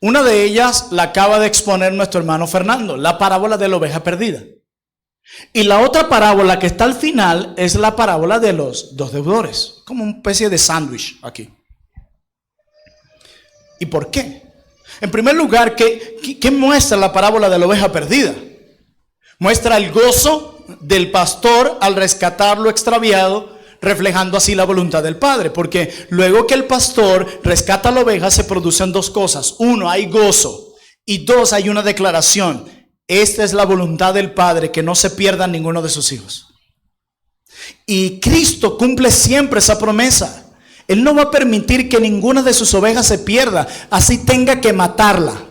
Una de ellas la acaba de exponer nuestro hermano Fernando, la parábola de la oveja perdida. Y la otra parábola que está al final es la parábola de los dos deudores, como una especie de sándwich aquí. ¿Y por qué? En primer lugar, ¿qué muestra la parábola de la oveja perdida? Muestra el gozo del pastor al rescatar lo extraviado, reflejando así la voluntad del Padre, porque luego que el pastor rescata a la oveja se producen dos cosas. Uno, hay gozo, y dos, hay una declaración. Esta es la voluntad del Padre, que no se pierda ninguno de sus hijos. Y Cristo cumple siempre esa promesa. Él no va a permitir que ninguna de sus ovejas se pierda, así tenga que matarla.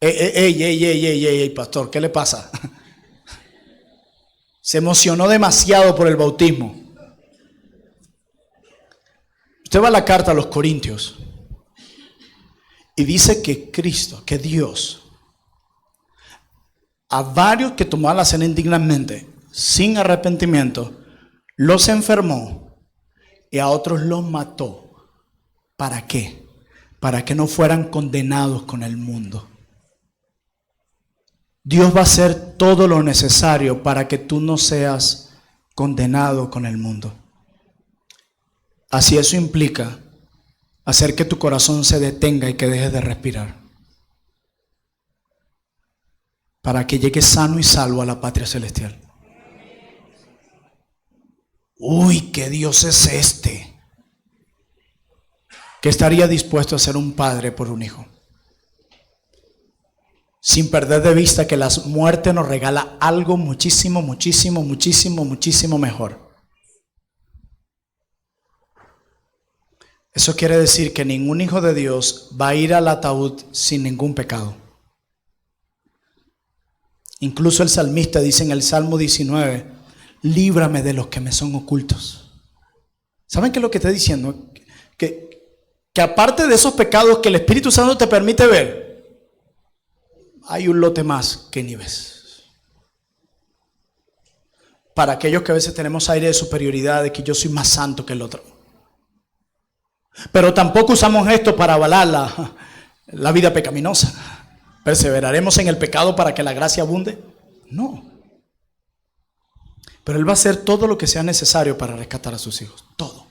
Ey, pastor, ¿qué le pasa? Se emocionó demasiado por el bautismo. Usted va a la carta a los Corintios y dice que Cristo, que Dios, a varios que tomaban la cena indignamente, sin arrepentimiento, los enfermó y a otros los mató. ¿Para qué? Para que no fueran condenados con el mundo. Dios va a hacer todo lo necesario para que tú no seas condenado con el mundo. Así eso implica hacer que tu corazón se detenga y que dejes de respirar, para que llegues sano y salvo a la patria celestial. Uy, ¿qué Dios es este? Que estaría dispuesto a ser un padre por un hijo, sin perder de vista que la muerte nos regala algo muchísimo mejor. Eso quiere decir que ningún hijo de Dios va a ir al ataúd sin ningún pecado. Incluso el salmista dice en el Salmo 19, líbrame de los que me son ocultos. ¿Saben qué es lo que está diciendo? Que aparte de esos pecados que el Espíritu Santo te permite ver, hay un lote más que ni ves. Para aquellos que a veces tenemos aire de superioridad, de que yo soy más santo que el otro. Pero tampoco usamos esto para avalar la vida pecaminosa. ¿Perseveraremos en el pecado para que la gracia abunde? No. Pero Él va a hacer todo lo que sea necesario para rescatar a sus hijos. Todo.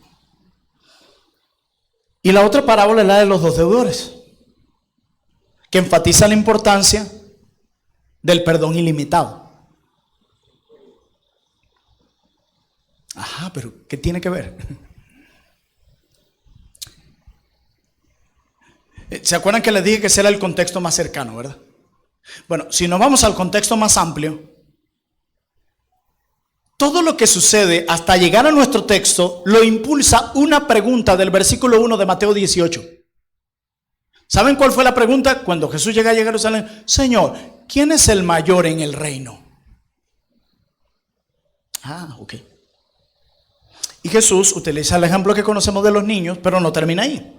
Y la otra parábola es la de los dos deudores, que enfatiza la importancia del perdón ilimitado. Ajá, pero ¿qué tiene que ver? ¿Se acuerdan que les dije que ese era el contexto más cercano, verdad? Bueno, si nos vamos al contexto más amplio, todo lo que sucede hasta llegar a nuestro texto lo impulsa una pregunta del versículo 1 de Mateo 18. ¿Saben cuál fue la pregunta? Cuando Jesús llega a Jerusalén, Señor, ¿quién es el mayor en el reino? Ok. Y Jesús utiliza el ejemplo que conocemos de los niños, pero no termina ahí.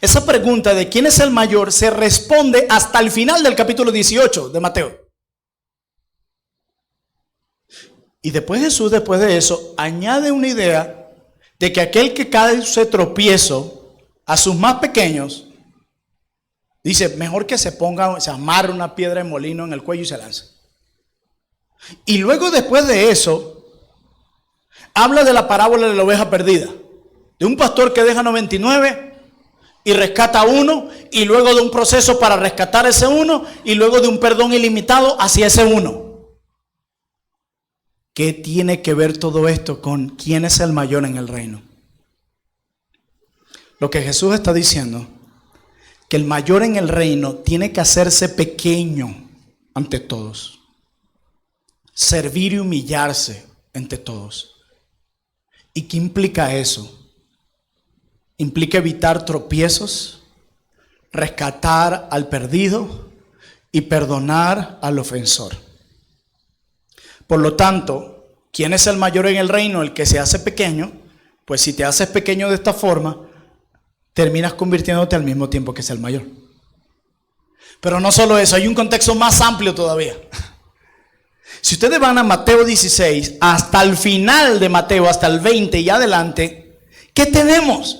Esa pregunta de quién es el mayor se responde hasta el final del capítulo 18 de Mateo. Y después Jesús, después de eso, añade una idea de que aquel que cae se tropiezo a sus más pequeños, dice, mejor que se amarre una piedra de molino en el cuello y se lance. Y luego después de eso, habla de la parábola de la oveja perdida. De un pastor que deja 99 y rescata a uno, y luego de un proceso para rescatar ese uno, y luego de un perdón ilimitado hacia ese uno. ¿Qué tiene que ver todo esto con quién es el mayor en el reino? Lo que Jesús está diciendo, que el mayor en el reino tiene que hacerse pequeño ante todos. Servir y humillarse ante todos. ¿Y qué implica eso? Implica evitar tropiezos, rescatar al perdido y perdonar al ofensor. Por lo tanto, ¿quién es el mayor en el reino? El que se hace pequeño. Pues si te haces pequeño de esta forma, terminas convirtiéndote al mismo tiempo que es el mayor. Pero no solo eso, hay un contexto más amplio todavía. Si ustedes van a Mateo 16, hasta el final de Mateo, hasta el 20 y adelante, ¿qué tenemos?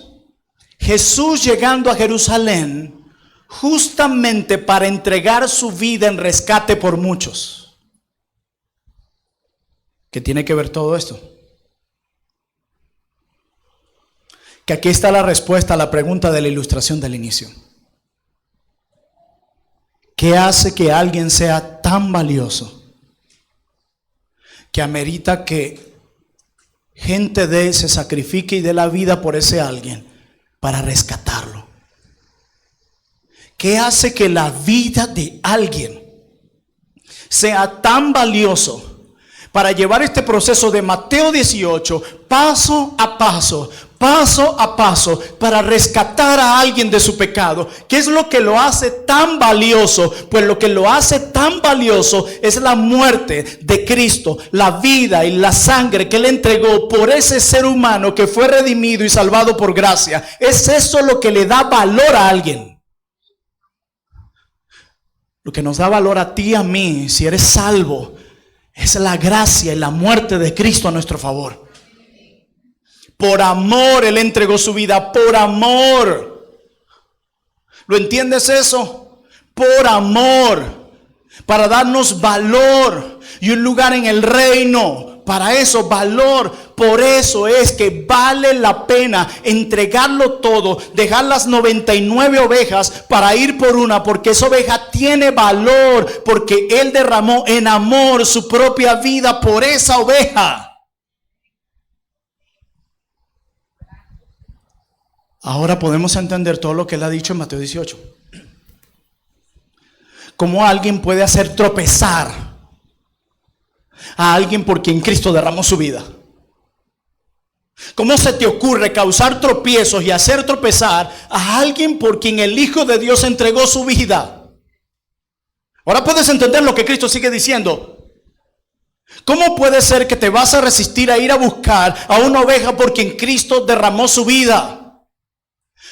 Jesús llegando a Jerusalén justamente para entregar su vida en rescate por muchos. ¿Qué tiene que ver todo esto? Que aquí está la respuesta a la pregunta de la ilustración del inicio. ¿Qué hace que alguien sea tan valioso que amerita que gente se sacrifique y dé la vida por ese alguien para rescatarlo? ¿Qué hace que la vida de alguien sea tan valioso para llevar este proceso de Mateo 18 paso a paso, para rescatar a alguien de su pecado? ¿Qué es lo que lo hace tan valioso? Pues lo que lo hace tan valioso es la muerte de Cristo, la vida y la sangre que Él entregó por ese ser humano que fue redimido y salvado por gracia. Es eso lo que le da valor a alguien. Lo que nos da valor a ti y a mí, si eres salvo, es la gracia y la muerte de Cristo a nuestro favor. Por amor Él entregó su vida, por amor. ¿Lo entiendes eso? Por amor, para darnos valor y un lugar en el reino. Para eso, valor. Por eso es que vale la pena entregarlo todo, dejar las 99 ovejas para ir por una, porque esa oveja tiene valor, porque Él derramó en amor su propia vida por esa oveja. Ahora podemos entender todo lo que Él ha dicho en Mateo 18. Cómo alguien puede hacer tropezar a alguien por quien Cristo derramó su vida. ¿Cómo se te ocurre causar tropiezos y hacer tropezar a alguien por quien el Hijo de Dios entregó su vida? Ahora puedes entender lo que Cristo sigue diciendo. ¿Cómo puede ser que te vas a resistir a ir a buscar a una oveja por quien Cristo derramó su vida?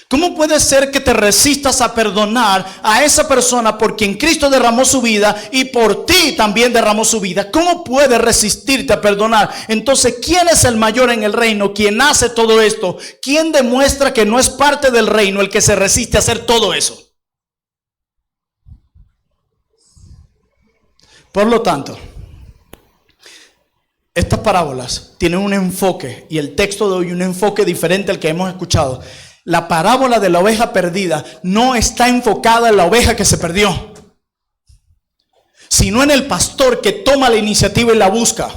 ¿Cómo puede ser que te resistas a perdonar a esa persona por quien Cristo derramó su vida y por ti también derramó su vida? ¿Cómo puedes resistirte a perdonar? Entonces, ¿quién es el mayor en el reino? ¿Quién hace todo esto? ¿Quién demuestra que no es parte del reino el que se resiste a hacer todo eso? Por lo tanto, estas parábolas tienen un enfoque, y el texto de hoy un enfoque diferente al que hemos escuchado. La parábola de la oveja perdida no está enfocada en la oveja que se perdió, sino en el pastor que toma la iniciativa y la busca.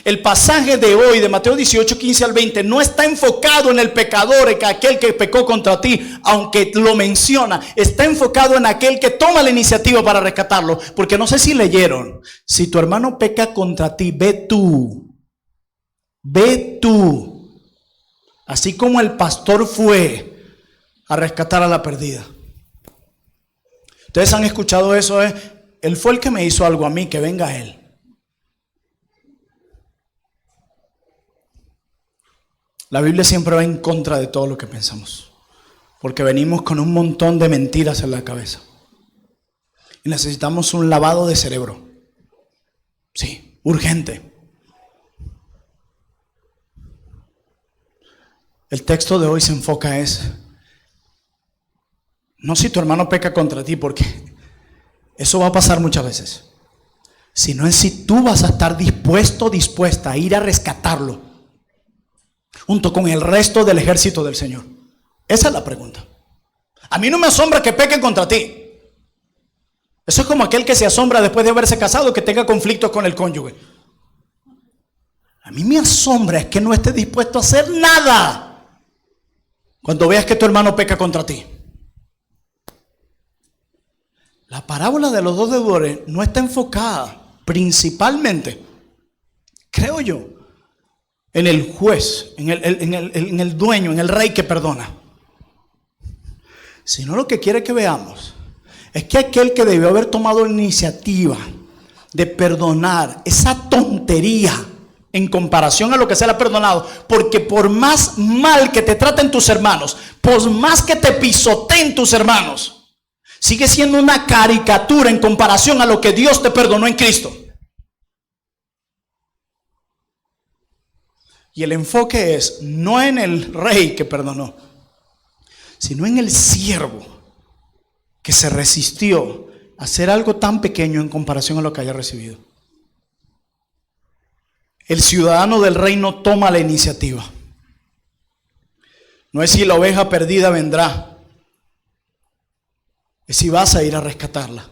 El pasaje de hoy de Mateo 18, 15 al 20 no está enfocado en el pecador, en aquel que pecó contra ti, aunque lo menciona. Está enfocado en aquel que toma la iniciativa para rescatarlo. Porque no sé si leyeron, si tu hermano peca contra ti, ve tú. Así como el pastor fue a rescatar a la perdida. Ustedes han escuchado eso, Él fue el que me hizo algo a mí, que venga Él. La Biblia siempre va en contra de todo lo que pensamos, porque venimos con un montón de mentiras en la cabeza y necesitamos un lavado de cerebro. Sí, urgente. El texto de hoy se enfoca no si tu hermano peca contra ti, porque eso va a pasar muchas veces. sino en si tú vas a estar dispuesto, dispuesta a ir a rescatarlo junto con el resto del ejército del Señor. Esa es la pregunta. A mí no me asombra que pequen contra ti. Eso es como aquel que se asombra después de haberse casado que tenga conflictos con el cónyuge. A mí me asombra es que no esté dispuesto a hacer nada cuando veas que tu hermano peca contra ti. La parábola de los dos deudores no está enfocada principalmente, creo yo, en el juez, en el dueño, en el rey que perdona. Sino lo que quiere que veamos es que aquel que debió haber tomado la iniciativa de perdonar esa tontería en comparación a lo que se le ha perdonado, porque por más mal que te traten tus hermanos, por más que te pisoteen tus hermanos, sigue siendo una caricatura en comparación a lo que Dios te perdonó en Cristo. Y el enfoque es no en el rey que perdonó, sino en el siervo que se resistió a hacer algo tan pequeño en comparación a lo que haya recibido. El ciudadano del reino toma la iniciativa. No es si la oveja perdida vendrá, es si vas a ir a rescatarla.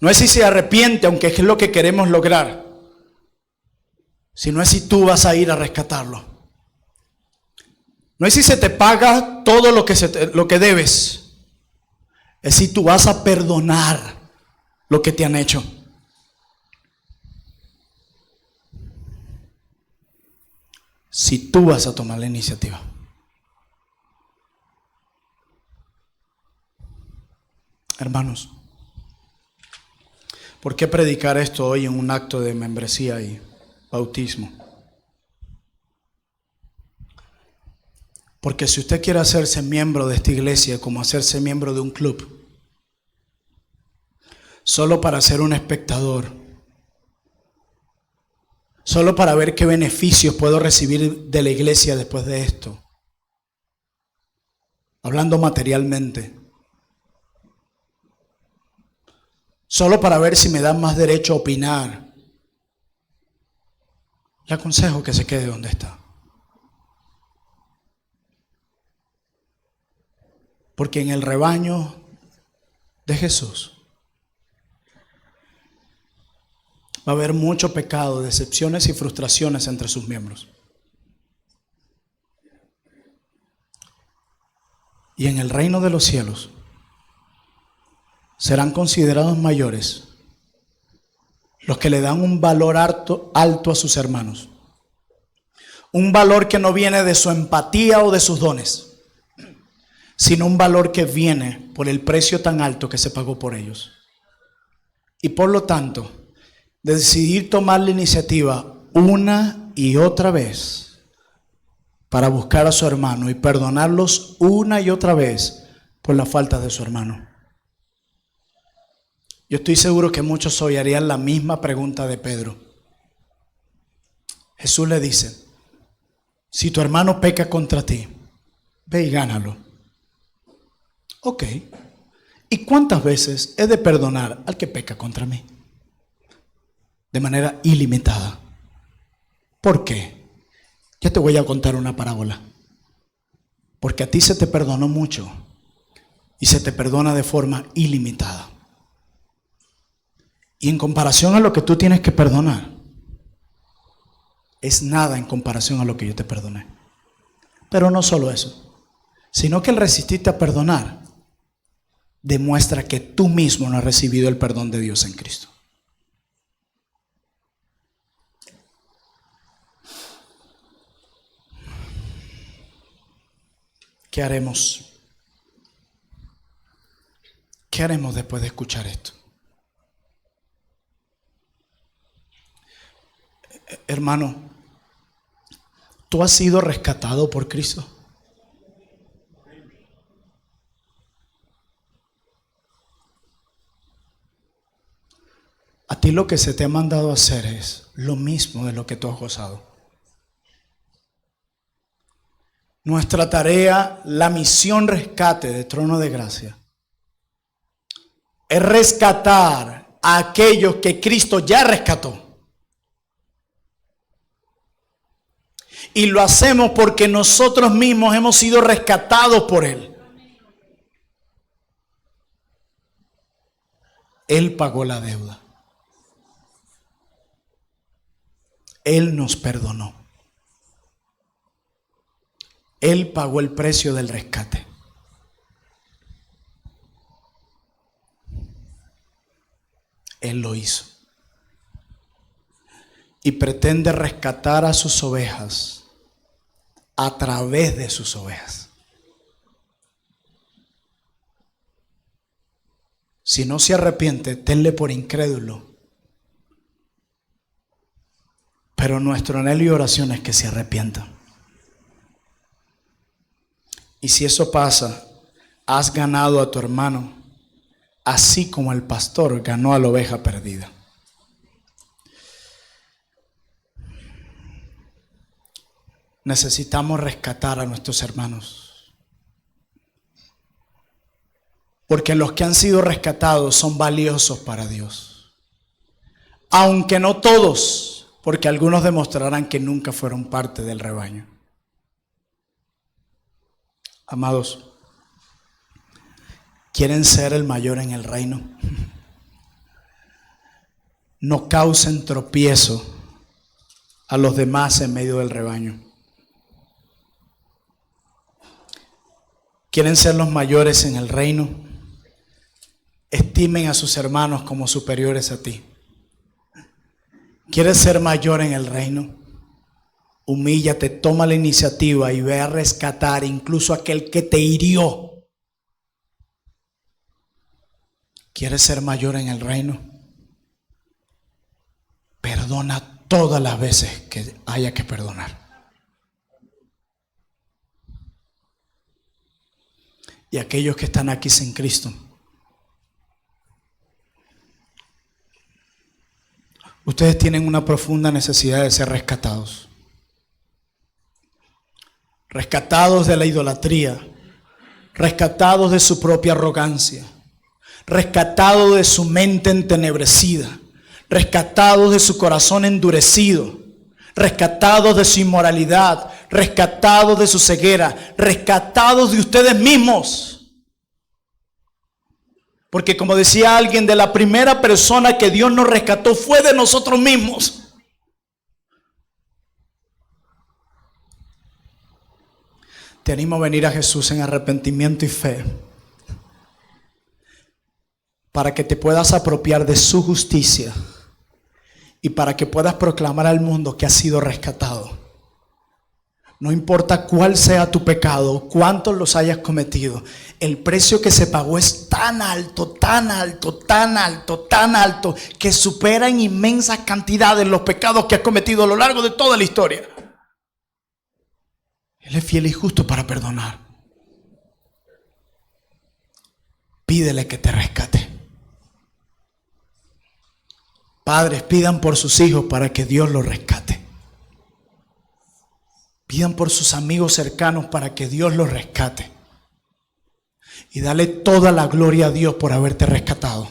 No es si se arrepiente, aunque es lo que queremos lograr, sino es si tú vas a ir a rescatarlo. No es si se te paga todo lo que debes, es si tú vas a perdonar lo que te han hecho. Si tú vas a tomar la iniciativa. Hermanos, ¿por qué predicar esto hoy en un acto de membresía y bautismo? Porque si usted quiere hacerse miembro de esta iglesia como hacerse miembro de un club, solo para ser un espectador, solo para ver qué beneficios puedo recibir de la iglesia después de esto, hablando materialmente, solo para ver si me dan más derecho a opinar, le aconsejo que se quede donde está. Porque en el rebaño de Jesús va a haber mucho pecado, decepciones y frustraciones entre sus miembros. Y en el reino de los cielos serán considerados mayores los que le dan un valor alto a sus hermanos. Un valor que no viene de su empatía o de sus dones, sino un valor que viene por el precio tan alto que se pagó por ellos. Y por lo tanto, decidir tomar la iniciativa una y otra vez para buscar a su hermano y perdonarlos una y otra vez por la falta de su hermano. Yo estoy seguro que muchos hoy harían la misma pregunta de Pedro. Jesús le dice: si tu hermano peca contra ti, ve y gánalo. Ok, ¿y cuántas veces he de perdonar al que peca contra mí? De manera ilimitada. ¿Por qué? Ya te voy a contar una parábola. Porque a ti se te perdonó mucho y se te perdona de forma ilimitada. Y en comparación a lo que tú tienes que perdonar, es nada en comparación a lo que yo te perdoné. Pero no solo eso, sino que el resistirte a perdonar demuestra que tú mismo no has recibido el perdón de Dios en Cristo. ¿Qué haremos? ¿Qué haremos después de escuchar esto? Hermano, ¿tú has sido rescatado por Cristo? A ti lo que se te ha mandado a hacer es lo mismo de lo que tú has gozado. Nuestra tarea, la misión rescate de Trono de Gracia, es rescatar a aquellos que Cristo ya rescató. Y lo hacemos porque nosotros mismos hemos sido rescatados por Él. Él pagó la deuda. Él nos perdonó. Él pagó el precio del rescate. Él lo hizo. Y pretende rescatar a sus ovejas a través de sus ovejas. Si no se arrepiente, tenle por incrédulo. Pero nuestro anhelo y oración es que se arrepienta. Y si eso pasa, has ganado a tu hermano, así como el pastor ganó a la oveja perdida. Necesitamos rescatar a nuestros hermanos. Porque los que han sido rescatados son valiosos para Dios. Aunque no todos, porque algunos demostrarán que nunca fueron parte del rebaño. Amados, ¿quieren ser el mayor en el reino? No causen tropiezo a los demás en medio del rebaño. ¿Quieren ser los mayores en el reino? Estimen a sus hermanos como superiores a ti. ¿Quieres ser mayor en el reino? Humíllate, toma la iniciativa y ve a rescatar incluso a aquel que te hirió. ¿Quieres ser mayor en el reino? Perdona todas las veces que haya que perdonar. Y aquellos que están aquí sin Cristo, ustedes tienen una profunda necesidad de ser rescatados. Rescatados de la idolatría, rescatados de su propia arrogancia, rescatados de su mente entenebrecida, rescatados de su corazón endurecido, rescatados de su inmoralidad, rescatados de su ceguera, rescatados de ustedes mismos. Porque como decía alguien, de la primera persona que Dios nos rescató fue de nosotros mismos. Te animo a venir a Jesús en arrepentimiento y fe, para que te puedas apropiar de su justicia y para que puedas proclamar al mundo que has sido rescatado. No importa cuál sea tu pecado, cuántos los hayas cometido, el precio que se pagó es tan alto, tan alto, tan alto, tan alto, que supera en inmensas cantidades los pecados que has cometido a lo largo de toda la historia. Él es fiel y justo para perdonar. Pídele que te rescate. Padres, pidan por sus hijos para que Dios los rescate. Pidan por sus amigos cercanos para que Dios los rescate. Y dale toda la gloria a Dios por haberte rescatado.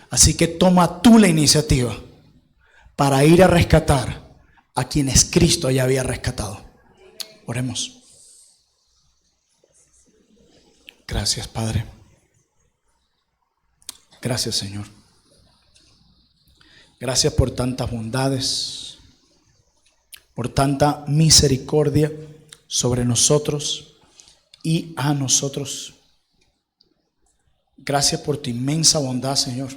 Así que toma tú la iniciativa para ir a rescatar a quienes Cristo ya había rescatado. Oremos. Gracias, Padre. Gracias, Señor. Gracias por tantas bondades, por tanta misericordia sobre nosotros y a nosotros. Gracias por tu inmensa bondad, Señor,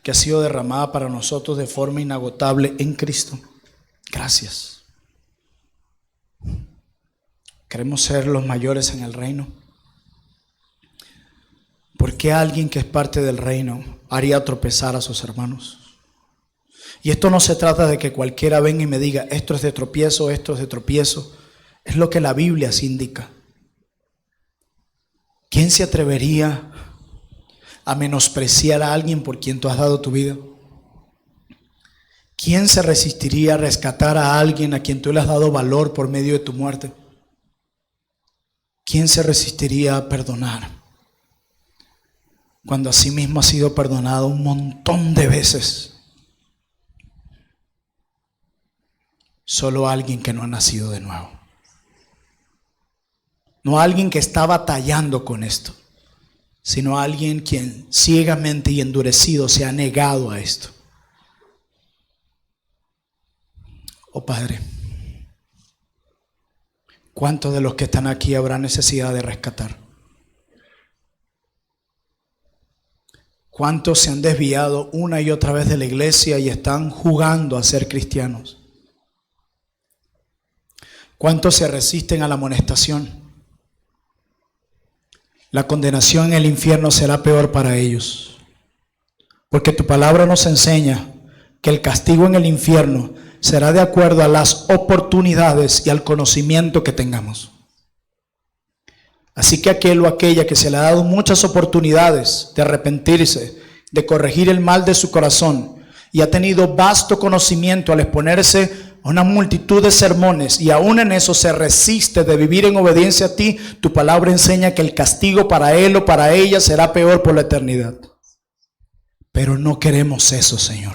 que ha sido derramada para nosotros de forma inagotable en Cristo. Gracias. Queremos ser los mayores en el reino. ¿Por qué alguien que es parte del reino haría tropezar a sus hermanos? Y esto no se trata de que cualquiera venga y me diga, esto es de tropiezo, esto es de tropiezo. Es lo que la Biblia así indica. ¿Quién se atrevería a menospreciar a alguien por quien tú has dado tu vida? ¿Quién se resistiría a rescatar a alguien a quien tú le has dado valor por medio de tu muerte? ¿Quién se resistiría a perdonar cuando asimismo ha sido perdonado un montón de veces. Solo alguien que no ha nacido de nuevo. No alguien que está batallando con esto, sino alguien quien ciegamente y endurecido se ha negado a esto. Oh Padre, ¿cuántos de los que están aquí habrá necesidad de rescatar? ¿Cuántos se han desviado una y otra vez de la iglesia y están jugando a ser cristianos? ¿Cuántos se resisten a la amonestación? La condenación en el infierno será peor para ellos. Porque tu palabra nos enseña que el castigo en el infierno será de acuerdo a las oportunidades y al conocimiento que tengamos. Así que aquel o aquella que se le ha dado muchas oportunidades de arrepentirse, de corregir el mal de su corazón y ha tenido vasto conocimiento al exponerse a una multitud de sermones y aún en eso se resiste de vivir en obediencia a ti, tu palabra enseña que el castigo para él o para ella será peor por la eternidad. Pero no queremos eso, Señor.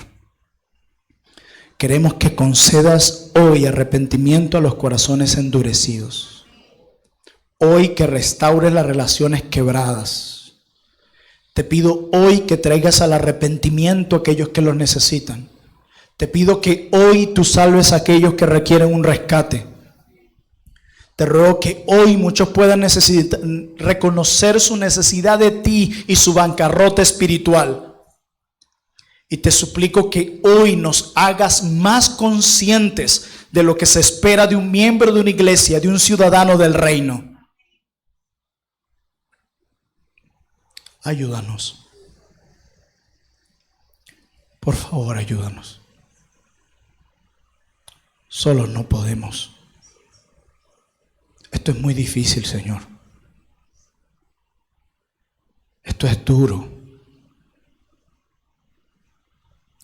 Queremos que concedas hoy arrepentimiento a los corazones endurecidos. Hoy que restaures las relaciones quebradas. Te pido hoy que traigas al arrepentimiento a aquellos que los necesitan. Te pido que hoy tú salves a aquellos que requieren un rescate. Te ruego que hoy muchos puedan reconocer su necesidad de ti y su bancarrota espiritual. Y te suplico que hoy nos hagas más conscientes de lo que se espera de un miembro de una iglesia, de un ciudadano del reino. Ayúdanos. Por favor, ayúdanos. Solos no podemos. Esto es muy difícil, Señor. Esto es duro.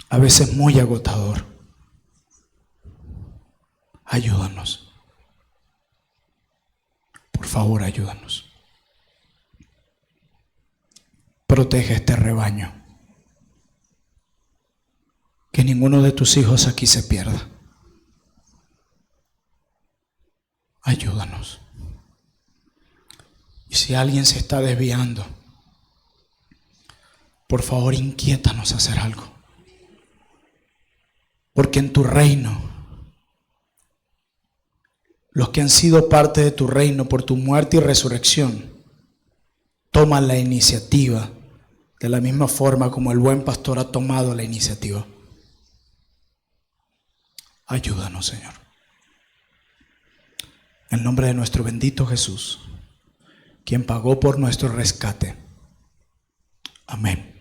A veces muy agotador. Ayúdanos. Por favor, ayúdanos. Protege este rebaño. Que ninguno de tus hijos aquí se pierda. Ayúdanos. Y si alguien se está desviando, por favor, inquiétanos a hacer algo. Porque en tu reino, los que han sido parte de tu reino por tu muerte y resurrección, toman la iniciativa de la misma forma como el buen pastor ha tomado la iniciativa. Ayúdanos, Señor. En el nombre de nuestro bendito Jesús, quien pagó por nuestro rescate. Amén.